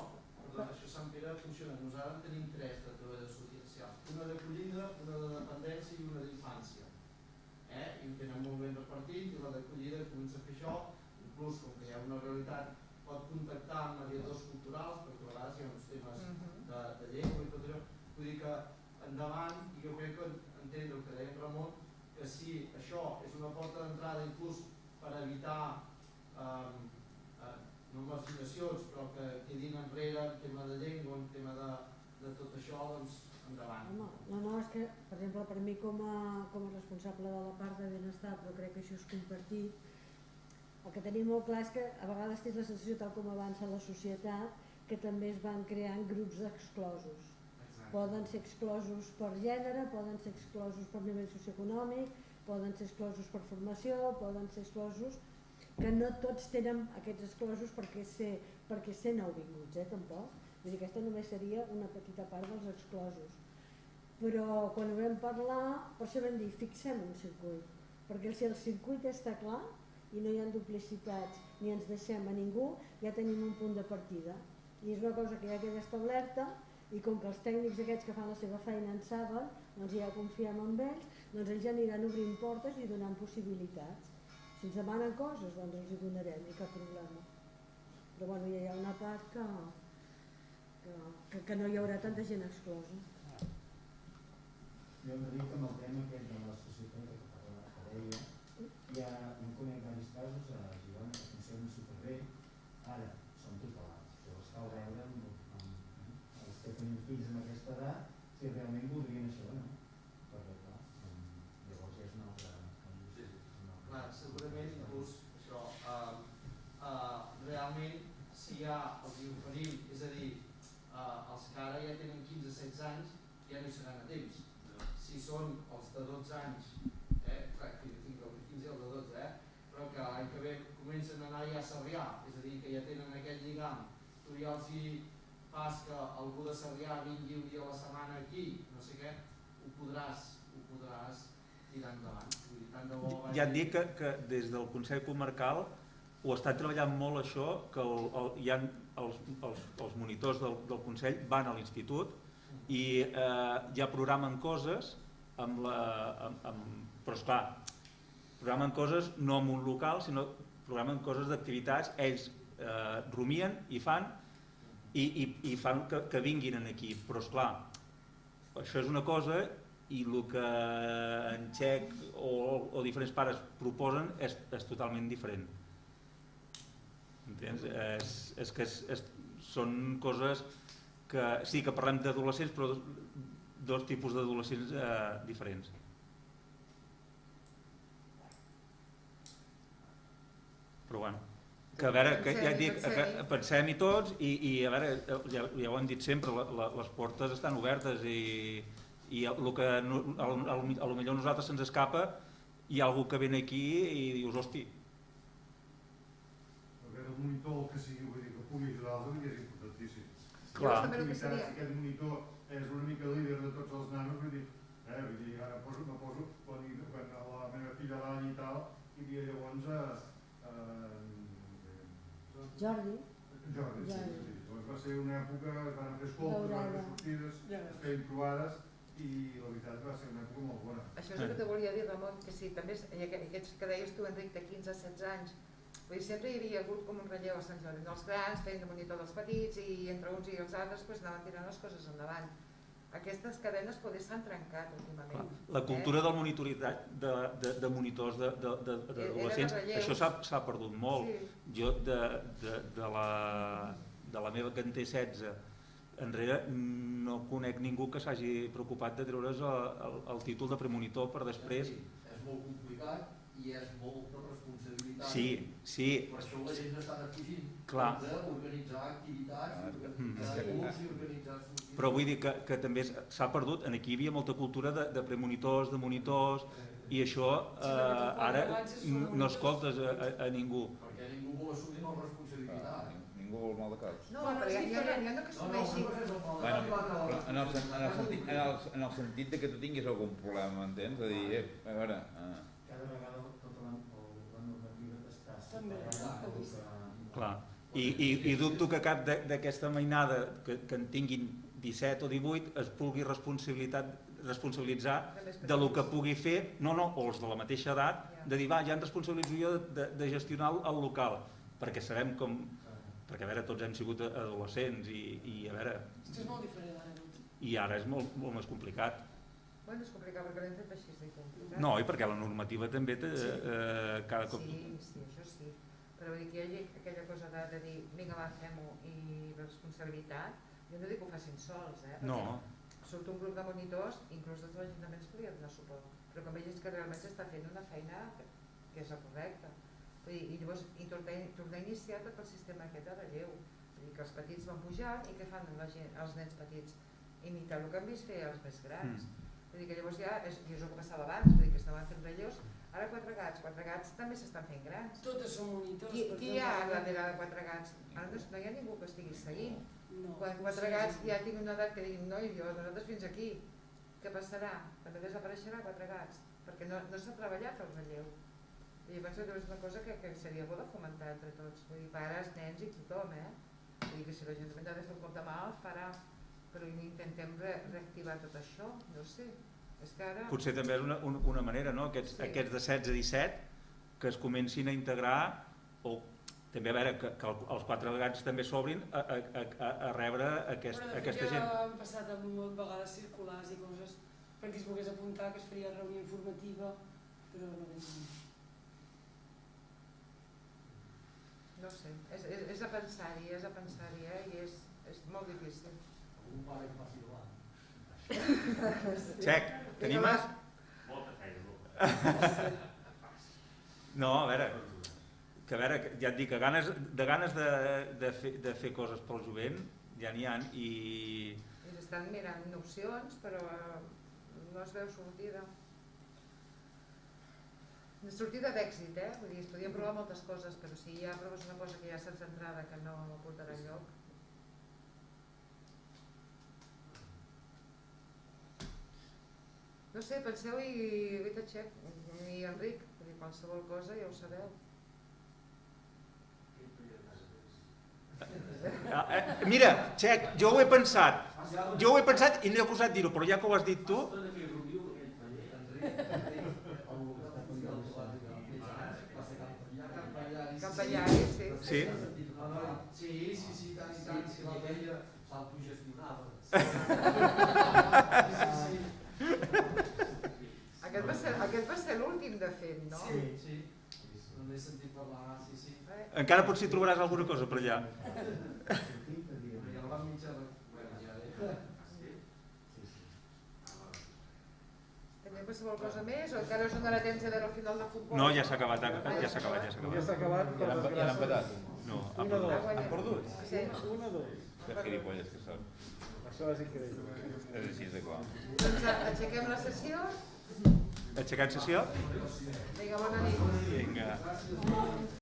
a Sant Pere funciona. Nosaltres tenim 3 de treballadors socials, una d'acollida, una de dependència i una d'infància. I ho tenen molt ben repartit, i la d'acollida comença a fer això, inclús com que hi ha una realitat, pot contactar amb mediadors culturals, perquè a vegades hi ha uns temes de llengua i tot això. Vull dir que endavant, i jo crec que entendre el que deia en Ramon, que si això és una porta d'entrada inclús per evitar no marginacions, però que quedin enrere en tema de llengua, en tema de tot això, doncs endavant. No, és que, per exemple, per mi com a responsable de la part de benestar, però crec que això és compartit, el que tenim molt clar és que a vegades tens la sensació, tal com avança la societat, que també es van creant grups d'exclosos. Poden ser exclosos per gènere, poden ser exclosos per nivell socioeconòmic, poden ser exclosos per formació, poden ser exclosos, que no tots tenen aquests exclosos perquè ser nouvinguts, tampoc. Vull dir, aquesta només seria una petita part dels exclosos. Però quan ho vam parlar, per això vam dir, fixem un circuit, perquè si el circuit està clar i no hi ha duplicitats ni ens deixem a ningú, ja tenim un punt de partida. I és una cosa que ja queda establerta, i com que els tècnics aquests que fan la seva feina en saben, doncs ja confiem en ells, doncs ells ja aniran obrint portes i donant possibilitats. Si ens demanen coses, doncs els hi donarem, i cap problema. Però bueno, ja hi ha una part que no hi haurà tanta gent exclosa. Jo hem de dir que amb el tema aquest de la societat que deia, ja no conec diversos casos a Girona que funcionen superbé, ara són tutelats, això es cal veure amb els que tenim fills en aquesta edat si realment voldrien això o no, perquè clar, llavors ja és una altra... Clar, segurament inclús això, realment si ja els hi oferim, és a dir, els que ara ja tenen 15-16 anys ja no hi seran a temps. Si són els de 12 anys, clar, tinc el de 15 i el de 12, però que l'any que ve comencen a anar ja a Sarrià, és a dir, que ja tenen aquest lligam, tu ja els hi fas que algú de Sarrià vingui un dia a la setmana aquí, no sé què, ho podràs tirar endavant. Ja et dic que des del Consell Comarcal ho està treballant molt això, que hi ha els monitors del Consell van a l'institut i ja programen coses, però esclar, programen coses no en un local, sinó programen coses d'activitats, ells rumien i fan, i fan que vinguin aquí, però esclar, això és una cosa i el que en Txec o diferents pares proposen és totalment diferent. Entens? És que són coses que sí que parlem d'adolescents, però dos tipus d'adolescents diferents. Però bueno, que a veure, que ja et dic, pensem-hi tots i a veure, ja ho hem dit sempre, les portes estan obertes i el que a lo millor a nosaltres se'ns escapa, hi ha algú que ve aquí i dius, hosti. El monitor que sigui, vull dir, que pugui ajudar-los és importantíssim. Clar. Si aquest monitor és una mica líder de tots els nanos, vull dir, ara me poso, quan la meva filla l'any i tal, hi havia llavors Jordi, sí. Va ser una època, es van fer escoltes, van fer sortides, es feien trobades i la veritat va ser una època molt bona. Això és el que te volia dir, Ramon, que sí, també aquests que deies tu, Enric, de 15 a 16 anys, vull dir, sempre hi havia hagut com un relleu a Sant Jordi, els grans feien de monitor dels petits i entre uns i els altres anaven tirant les coses endavant. Aquestes cadenes poder s'han trencat últimament. La cultura del monitoritzat de monitors d'adolescents, això s'ha perdut molt. Jo de la meva que en té 16 enrere no conec ningú que s'hagi preocupat de treure's el títol de premonitor per després. És molt complicat i és molta responsabilitat. Sí. Per això la gent està defugint d'organitzar activitats, d'organitzar sortides. Però vull dir que també s'ha perdut, aquí hi havia molta cultura de premonitors, de monitors, i això ara no escoltes a ningú. Perquè ningú vol assumir la responsabilitat. Ningú vol mal de cap. No, però ja no que assumeixi. En el sentit que tu tinguis algun problema, entens? A dir, a veure... Cada vegada tota la normativa t'està separant. Clar, i dubto que cap d'aquesta mainada que en tinguin 17 o 18 es pugui responsabilitzar de lo que pugui fer, o els de la mateixa edat, de dir, ja em responsabilitzo jo de gestionar el local, perquè sabem com... Perquè, a veure, tots hem sigut adolescents i a veure... Això és molt diferent ara. I ara és molt més complicat. Bueno, és complicat perquè l'hem fet així de complicat. No, i perquè la normativa també cada cop... Sí, això sí. Però vull dir que hi hagi aquella cosa de dir, vinga, va, fem-ho, i la responsabilitat, jo no dic que ho facin sols, No. Surt un grup de monitors, inclús des de l'Ajuntament es podria donar suport, però com veig que realment s'està fent una feina que és la correcta. I llavors tornar a iniciar tot el sistema aquest de relleu. Vull dir que els petits van pujar i què fan els nens petits? Imitar el que han vist fer els més grans. Vull dir que llavors ja, i és el que passava abans, vull dir que estaven fent relleus. Ara 4 gats també s'estan fent grans. Totes són monitors. Qui hi ha darrere de 4 gats? Ara no hi ha ningú que estigui seguint. Quan 4 gats ja tinc una edat que diguin, nosaltres fins aquí. Què passarà? També desapareixerà 4 gats, perquè no s'ha treballat el relleu. I penso que és una cosa que seria bo de fomentar entre tots, vull dir, pares, nens i tothom, Vull dir que si l'Ajuntament ha de fer un cop de mà el farà, però intentem reactivar tot això, no sé. És que ara... Potser també és una manera, no? Aquests de 16 a 17 que es comencin a integrar, o també a veure que els 4 gats també s'obrin a rebre aquesta gent. Però de fet ja han passat moltes vegades circulars i coses perquè es volgués apuntar, que es faria reunió informativa, però no veig més. No sé, és a pensar-hi, i és molt difícil. Algun pare que faci davant. Txec, tenim més? Molta feina. No, a veure, ja et dic que ganes de fer coses pel jovent ja n'hi ha i... Estan mirant opcions, però no es veu sortida. Sortida d'èxit, vull dir, es podien provar moltes coses, però si ja proves una cosa que ja saps d'entrada que no portarà enlloc. No sé, penseu-hi, Rita Txec i Enric, vull dir, qualsevol cosa ja ho sabeu. Mira, Txec, jo ho he pensat i no he gosat dir-ho, però ja que ho has dit tu... Campellari, sí. Sí, tant i tant. Sí, ella s'autogestionava. Aquest va ser l'últim, de fet, no? Sí. No n'he sentit parlar, sí. Encara potser hi trobaràs alguna cosa per allà. Però ja la van mitja... Tenim qualsevol cosa més o encara us donarà temps a veure el final de futbol? No, ja s'ha acabat, ja s'ha acabat. Ja s'ha acabat, per Ja l'han desgràcia. empatat. No, Una, dos. Han perdut? Sí. Una, dos. Que gilipolles que són. Això és increïble. És així de clar. Doncs aixequem la sessió. Aixecat sessió? Vinga, bona nit. Vinga.